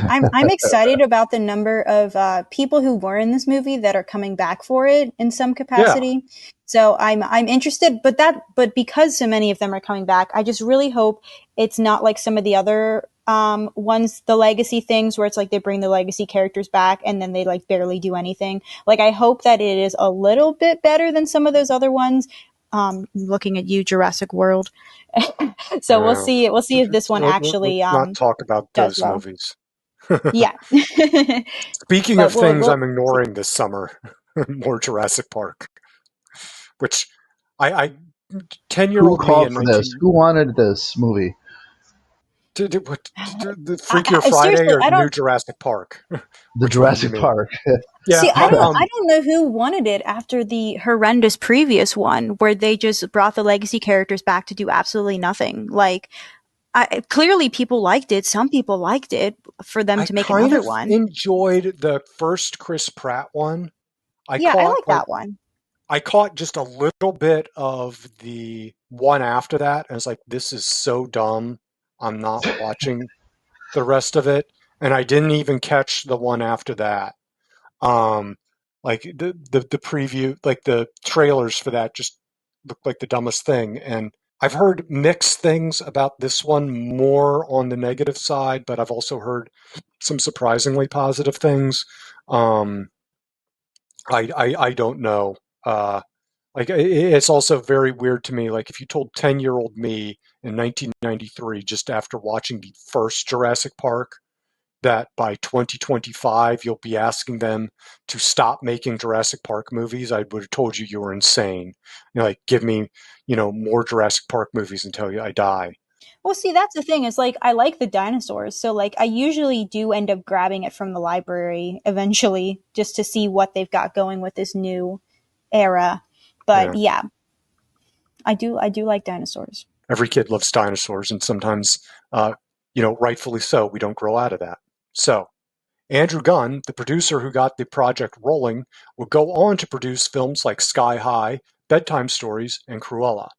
I'm excited about the number of people who were in this movie that are coming back for it in some Yeah. capacity. So I'm interested, but because so many of them are coming back, I just really hope it's not like some of the other ones, the legacy things where it's like they bring the legacy characters back and then they like barely do anything. Like I hope that it is a little bit better than some of those other ones. Looking at you, Jurassic World. So we'll Uh, see. We'll see if this one actually let's not talk about does those well. movies. Yeah. Speaking of But things we'll I'm see. ignoring this summer, more Jurassic Park, which I 10-year-old Who me called in for this? 19 Who wanted this movie? the Freakier Friday Seriously, or I the new don't Jurassic Park? The Which one do you Jurassic mean? Park. Yeah, see. I don't know who wanted it after the horrendous previous one, where they just brought the legacy characters back to do absolutely nothing. Like, clearly people liked it. Some people liked it for them I to make kind another of one. enjoyed the first Chris Pratt one. I Yeah, I caught like like that one. I caught just a little bit of the one after that, and I was like, "This is so dumb. I'm not watching the rest of it." And I didn't even catch the one after that. Um, like the preview, like the trailers for that, just looked like the dumbest thing. And I've heard mixed things about this one, more on the negative side, but I've also heard some surprisingly positive things. Um, I don't know. Like it's also very weird to me. Like if you told 10-year-old me in 1993, just after watching the first Jurassic Park, that by 2025 you'll be asking them to stop making Jurassic Park movies, I would have told you were insane. You know, like give me, more Jurassic Park movies until I die. Well, see, that's the thing is like I like the dinosaurs, so like I usually do end up grabbing it from the library eventually just to see what they've got going with this new era. But Yeah. yeah, I do like dinosaurs. Every kid loves dinosaurs, and sometimes, rightfully so, we don't grow out of that. So, Andrew Gunn, the producer who got the project rolling, would go on to produce films like Sky High, Bedtime Stories, and Cruella.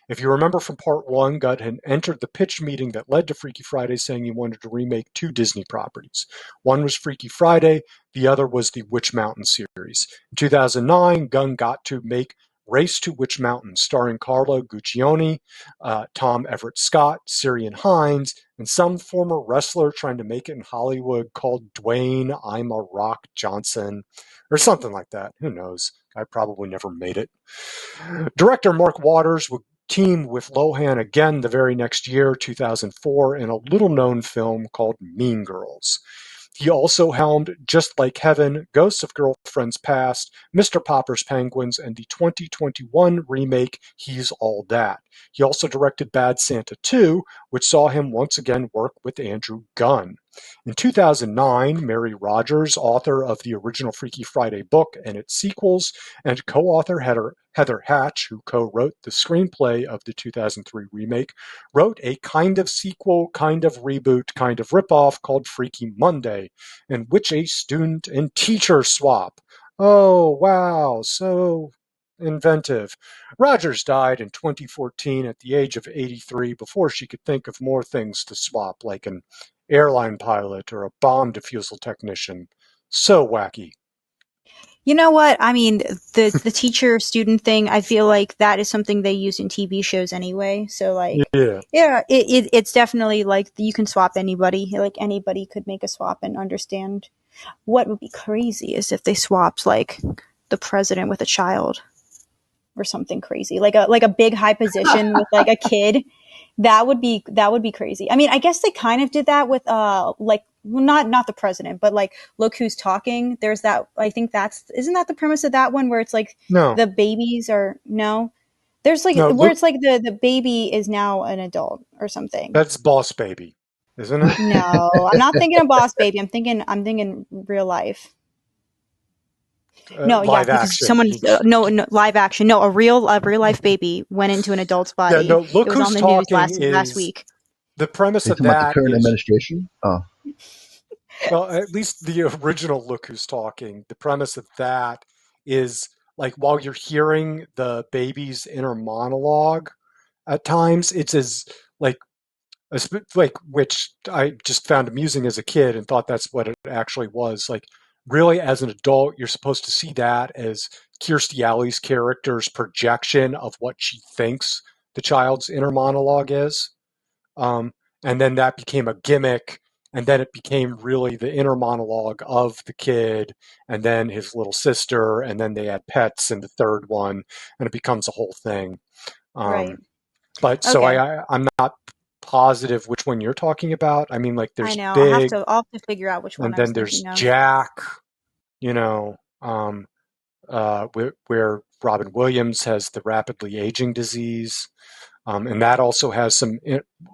If you remember from part one, Gunn had entered the pitch meeting that led to Freaky Friday saying he wanted to remake two Disney properties. One was Freaky Friday, the other was the Witch Mountain series. In 2009, Gunn got to make Race to Witch Mountain, starring Carlo Guccione, Tom Everett Scott, Syrian Hines, and some former wrestler trying to make it in Hollywood called Dwayne I'm a Rock Johnson, or something like that. Who knows? I probably never made it. Director Mark Waters would team with Lohan again the very next year, 2004, in a little-known film called Mean Girls. He also helmed Just Like Heaven, Ghosts of Girlfriends Past, Mr. Popper's Penguins, and the 2021 remake He's All That. He also directed Bad Santa 2, which saw him once again work with Andrew Gunn. In 2009, Mary Rogers, author of the original Freaky Friday book and its sequels, and co-author Heather Hatch, who co-wrote the screenplay of the 2003 remake, wrote a kind of sequel, kind of reboot, kind of ripoff called Freaky Monday, in which a student and teacher swap. Oh, wow, so inventive. Rogers died in 2014 at the age of 83 before she could think of more things to swap, like an airline pilot or a bomb defusal technician. So wacky. You know what? I mean, the teacher student thing, I feel like that is something they use in TV shows anyway. So like, Yeah. yeah, it's definitely like you can swap anybody. Like anybody could make a swap and understand. What would be crazy is if they swapped like the president with a child or something crazy, like a big high position with like a kid. That would be crazy. I mean, I guess they kind of did that with like well, not the president, but like look who's talking. There's that. I think that's isn't that the premise of that one where it's like No, the babies are no. There's like no, where Luke, it's like the baby is now an adult or something. that's Boss Baby, isn't it? No, I'm not thinking of Boss Baby. I'm thinking real life. No, yeah, Live because action. someone no live action. No, a real life baby went into an adult's Yeah, body. no, It Look was on Who's the news Talking last is week. the premise Are you of talking about the that current is administration? Oh, Well, at least the original Look Who's Talking, the premise of that is like while you're hearing the baby's inner monologue, at times it's as like like which I just found amusing as a kid and thought that's what it actually was. Like really as an adult, you're supposed to see that as Kirstie Alley's character's projection of what she thinks the child's inner monologue is. Um, and then that became a gimmick, and then it became really the inner monologue of the kid, and then his little sister, and then they had pets in the third one, and it becomes a whole thing. Right. But so Okay. I'm not positive which one you're talking about. I mean, like I there's know. Big, I'll have to figure out which one and I was then there's thinking of. Jack. You know, where Robin Williams has the rapidly aging disease. And that also has some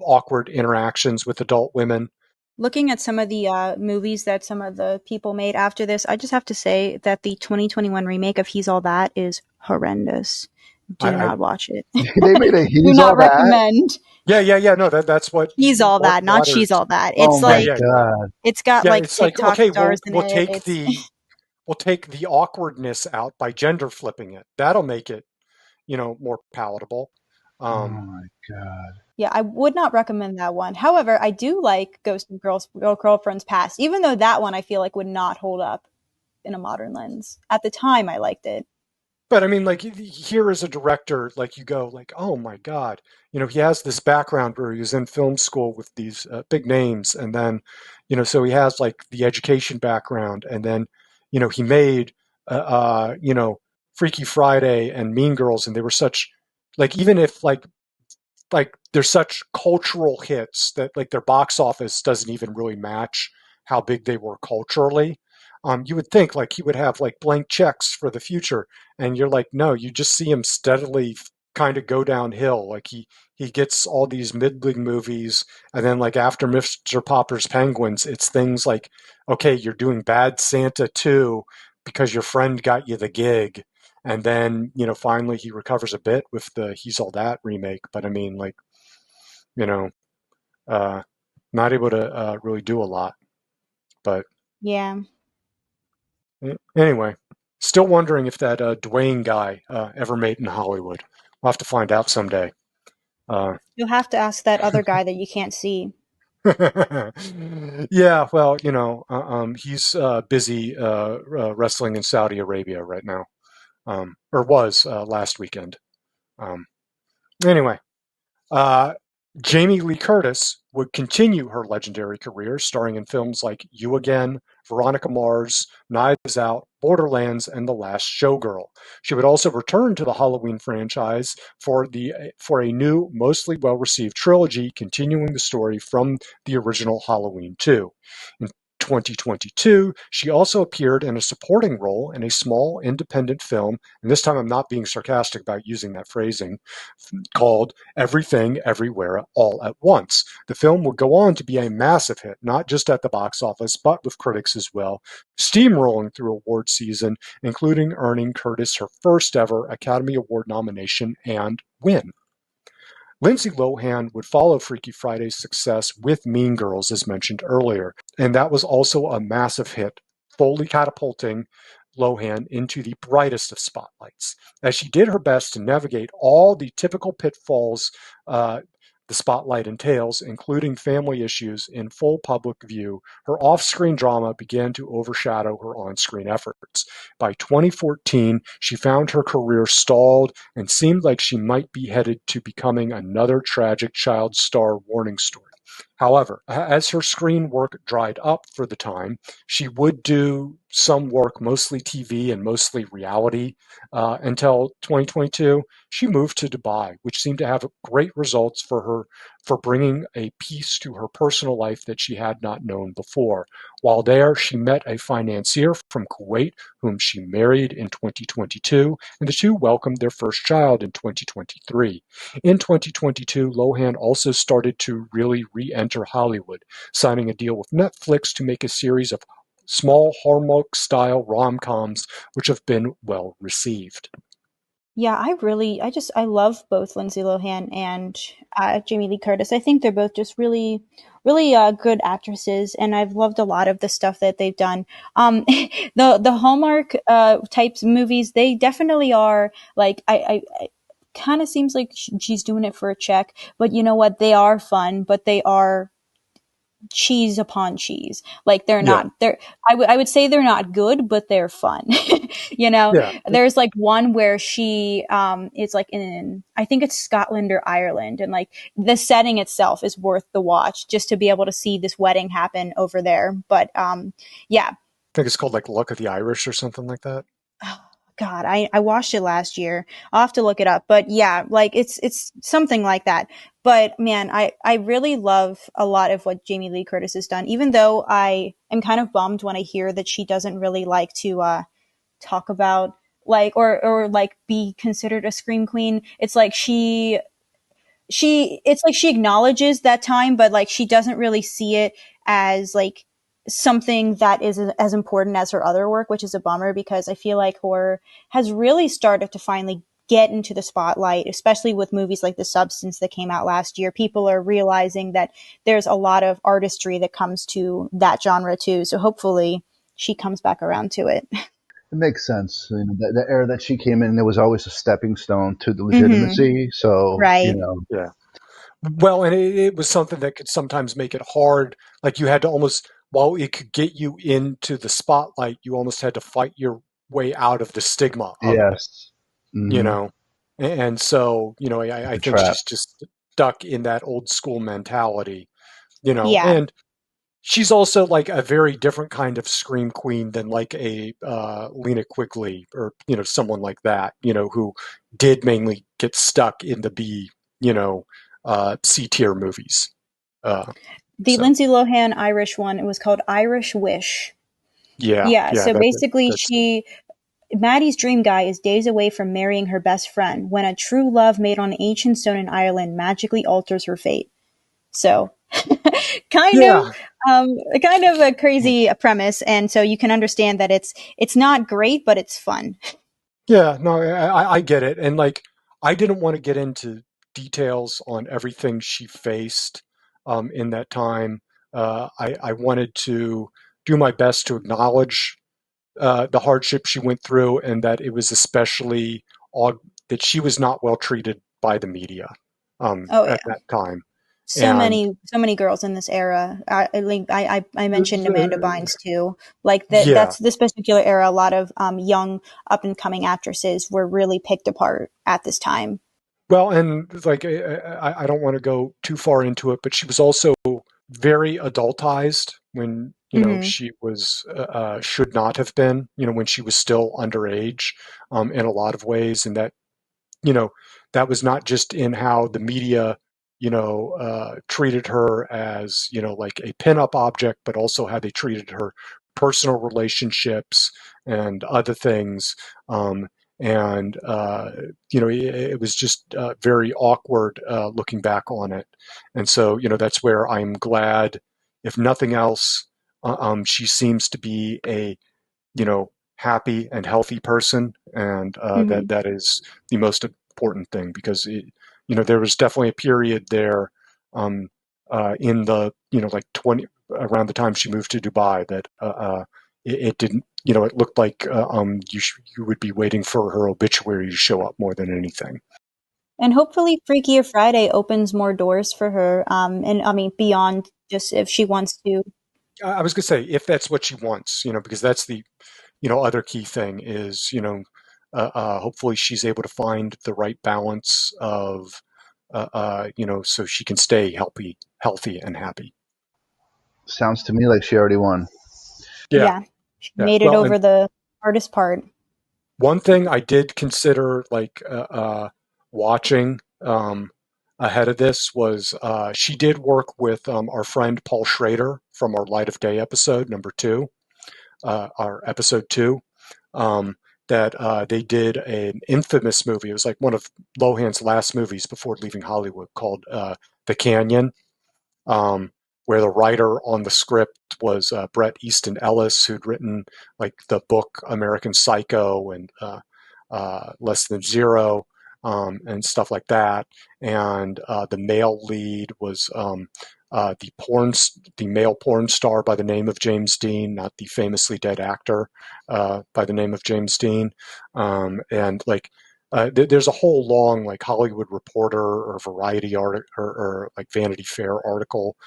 awkward interactions with adult women. Looking at some of the movies that some of the people made after this, I just have to say that the 2021 remake of He's All That is horrendous. Do I not watch it. They made a Do he's not all that. recommend yeah, no, that's what He's All Mark That, not She's Waters. All That. Oh It's Yeah, my like yeah, yeah, god. it's got yeah. like It's like TikTok okay, stars in we'll it. take the awkwardness out by gender flipping it. That'll make it more palatable. Oh Um, my god. Yeah, I would not recommend that one. However, I do like Ghost and Girlfriend's Past, even though that one I feel like would not hold up in a modern lens. At the time, I liked it. But I mean, like here as a director, like you go, like, oh my God, he has this background where he was in film school with these big names, and then, so he has like the education background, and then, he made, Freaky Friday and Mean Girls, and they were such, like, even if like they're such cultural hits that like their box office doesn't even really match how big they were culturally. You would think like he would have like blank checks for the future, and you're like, no, you just see him steadily kind of go downhill. Like he gets all these middling movies, and then like after Mr. Popper's Penguins, it's things like, okay, you're doing Bad Santa 2 because your friend got you the gig, and then, finally he recovers a bit with the He's All That remake. But I mean, like, you know, uh, not able to really do a lot. But Yeah. anyway, still wondering if that Dwayne guy ever made it in Hollywood. We'll have to find out someday. Uh, You'll have to ask that other guy that you can't see. yeah, well, he's busy wrestling in Saudi Arabia right now, or was last weekend. Um, anyway, Uh, Jamie Lee Curtis would continue her legendary career, starring in films like You Again, Veronica Mars, Knives Out, Borderlands, and The Last Showgirl. She would also return to the Halloween franchise for a new, mostly well-received trilogy, continuing the story from the original Halloween 2. In 2022, she also appeared in a supporting role in a small independent film, and this time I'm not being sarcastic about using that phrasing, called Everything Everywhere All at Once. The film would go on to be a massive hit, not just at the box office, but with critics as well, steamrolling through award season, including earning Curtis her first ever Academy Award nomination and win. Lindsay Lohan would follow Freaky Friday's success with Mean Girls, as mentioned earlier, and that was also a massive hit, fully catapulting Lohan into the brightest of spotlights, as she did her best to navigate all the typical pitfalls the spotlight entails, including family issues, in full public view. Her off-screen drama began to overshadow her on-screen efforts. By 2014, she found her career stalled and seemed like she might be headed to becoming another tragic child star warning story. However, as her screen work dried up for the time, she would do some work, mostly TV and mostly reality, until 2022. She moved to Dubai, which seemed to have great results for her for bringing a peace to her personal life that she had not known before. While there, she met a financier from Kuwait, whom she married in 2022, and the two welcomed their first child in 2023. In 2022, Lohan also started to really re-enter Hollywood, signing a deal with Netflix to make a series of small Hallmark-style rom-coms, which have been well received. Yeah, I love both Lindsay Lohan and Jamie Lee Curtis. I think they're both just really really good actresses, and I've loved a lot of the stuff that they've done. The Hallmark types movies, they definitely are like I kind of seems like she's doing it for a check, but you know what? They are fun, but they are cheese upon cheese. Like they're Yeah, not they're I would say they're not good, but they're fun. You know, yeah. there's like one where she is like in, I think it's Scotland or Ireland, and like the setting itself is worth the watch just to be able to see this wedding happen over there. But yeah. I think it's called like Luck of the Irish or something like that. Oh, God, I watched it last year. I'll have to look it up. But yeah, like it's something like that. But man, I really love a lot of what Jamie Lee Curtis has done, even though I am kind of bummed when I hear that she doesn't really like to talk about like or like be considered a scream queen. It's like she it's like she acknowledges that time, but like she doesn't really see it as like something that is as important as her other work, which is a bummer because I feel like horror has really started to finally get into the spotlight, especially with movies like The Substance that came out last year. People are realizing that there's a lot of artistry that comes to that genre too. So hopefully she comes back around to it. It makes sense. You know, the era that she came in, there was always a stepping stone to the Mm-hmm. legitimacy. So, Right. Yeah. Well, and it was something that could sometimes make it hard. Like you had to almost, while it could get you into the spotlight, you almost had to fight your way out of the stigma of it, yes. you Hmm. know? And so, I The think trap. she's just stuck in that old school mentality, Yeah. and she's also like a very different kind of scream queen than like a Lena Quigley or, someone like that, who did mainly get stuck in the B, C tier movies. Uh, The so Lindsay Lohan Irish one, it was called Irish Wish. yeah, Yeah, yeah, so basically that's Maddie's dream guy is days away from marrying her best friend when a true love made on ancient stone in Ireland magically alters her fate. So, kind of, yeah, kind of a crazy premise, and so you can understand that it's not great, but it's fun. yeah. No, I get it, and like I didn't want to get into details on everything she faced in that time. I wanted to do my best to acknowledge the hardship she went through, and that it was especially that she was not well treated by the media Oh at yeah, that time. so And many girls in this era. I mentioned Amanda Bynes too. Like that yeah, that's this particular era. A lot of young up and coming actresses were really picked apart at this time. well, and like I don't want to go too far into it, but she was also very adultized when Hmm. she was should not have been when she was still underage in a lot of ways, and that you know, that was not just in how the media, treated her as, like a pinup object, but also how they treated her personal relationships and other things. Um, and, it was just very awkward looking back on it. And so, that's where I'm glad, if nothing else, she seems to be a happy and healthy person, and Hmm. that is the most important thing because there was definitely a period there in the like 20 around the time she moved to Dubai that it didn't it looked like you would be waiting for her obituary to show up more than anything. And hopefully, Freakier Friday opens more doors for her. And I mean, beyond just if she wants to. I was going to say if that's what she wants, because that's the other key thing is, hopefully she's able to find the right balance of, so she can stay healthy and happy. Sounds to me like she already won. Yeah, Yeah, she yeah. made it Well, and over the hardest part. one thing I did consider like watching ahead of this was she did work with our friend Paul Schrader from our Light of Day episode number two, our episode two. um, that they did an infamous movie. It was like one of Lohan's last movies before leaving Hollywood, called The Canyon, um, where the writer on the script was Bret Easton Ellis, who'd written like the book American Psycho and Less Than Zero, and stuff like that. And the male lead was the male porn star by the name of James Dean, not the famously dead actor by the name of James Dean. There's a whole long like Hollywood Reporter or Variety article or like Vanity Fair article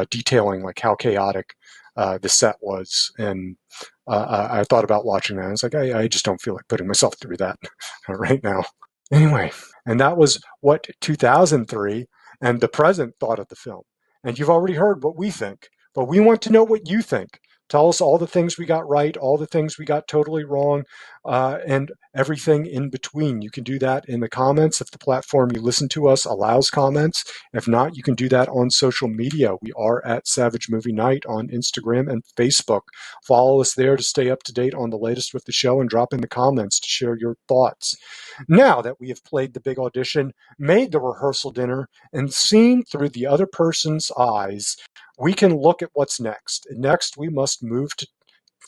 detailing like how chaotic the set was, and I thought about watching that. I was like, I just don't feel like putting myself through that right now. Anyway, and that was what 2003 and the present thought of the film. And you've already heard what we think, but we want to know what you think. Tell us all the things we got right, all the things we got totally wrong, and everything in between. You can do that in the comments if the platform you listen to us allows comments. If not, you can do that on social media. We are at Savage Movie Night on Instagram and Facebook. Follow us there to stay up to date on the latest with the show and drop in the comments to share your thoughts. Now that we have played the big audition, made the rehearsal dinner, and seen through the other person's eyes, we can look at what's next. Next, we must move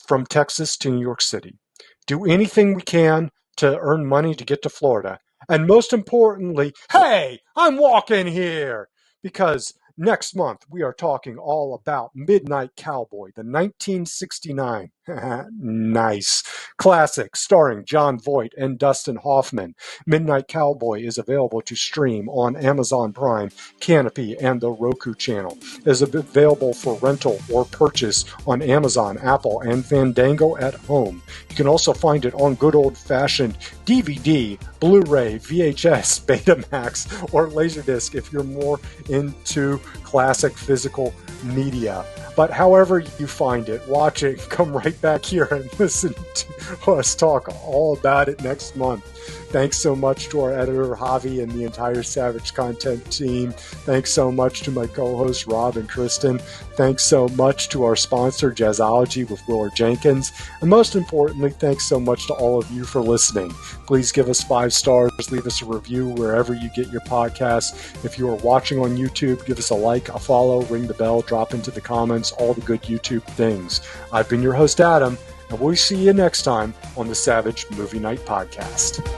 from Texas to New York City. Do anything we can to earn money to get to Florida. And most importantly, hey, I'm walking here! Because next month we are talking all about Midnight Cowboy, the 1969 nice classic starring Jon Voight and Dustin Hoffman. Midnight Cowboy is available to stream on Amazon Prime, Canopy, and the Roku channel. It is available for rental or purchase on Amazon, Apple, and Fandango at home. You can also find it on good old-fashioned DVD, Blu-ray, VHS, Betamax, or Laserdisc if you're more into classic physical media. But however you find it, watch it, come right back here and listen to us talk all about it next month. Thanks so much to our editor, Javi, and the entire Savage Content team. Thanks so much to my co-hosts, Rob and Kristen. Thanks so much to our sponsor, Jazzology with Willard Jenkins. And most importantly, thanks so much to all of you for listening. Please give us 5 stars, leave us a review wherever you get your podcasts. If you are watching on YouTube, give us a like, a follow, ring the bell, drop into the comments, all the good YouTube things. I've been your host, Adam, and we'll see you next time on the Savage Movie Night Podcast.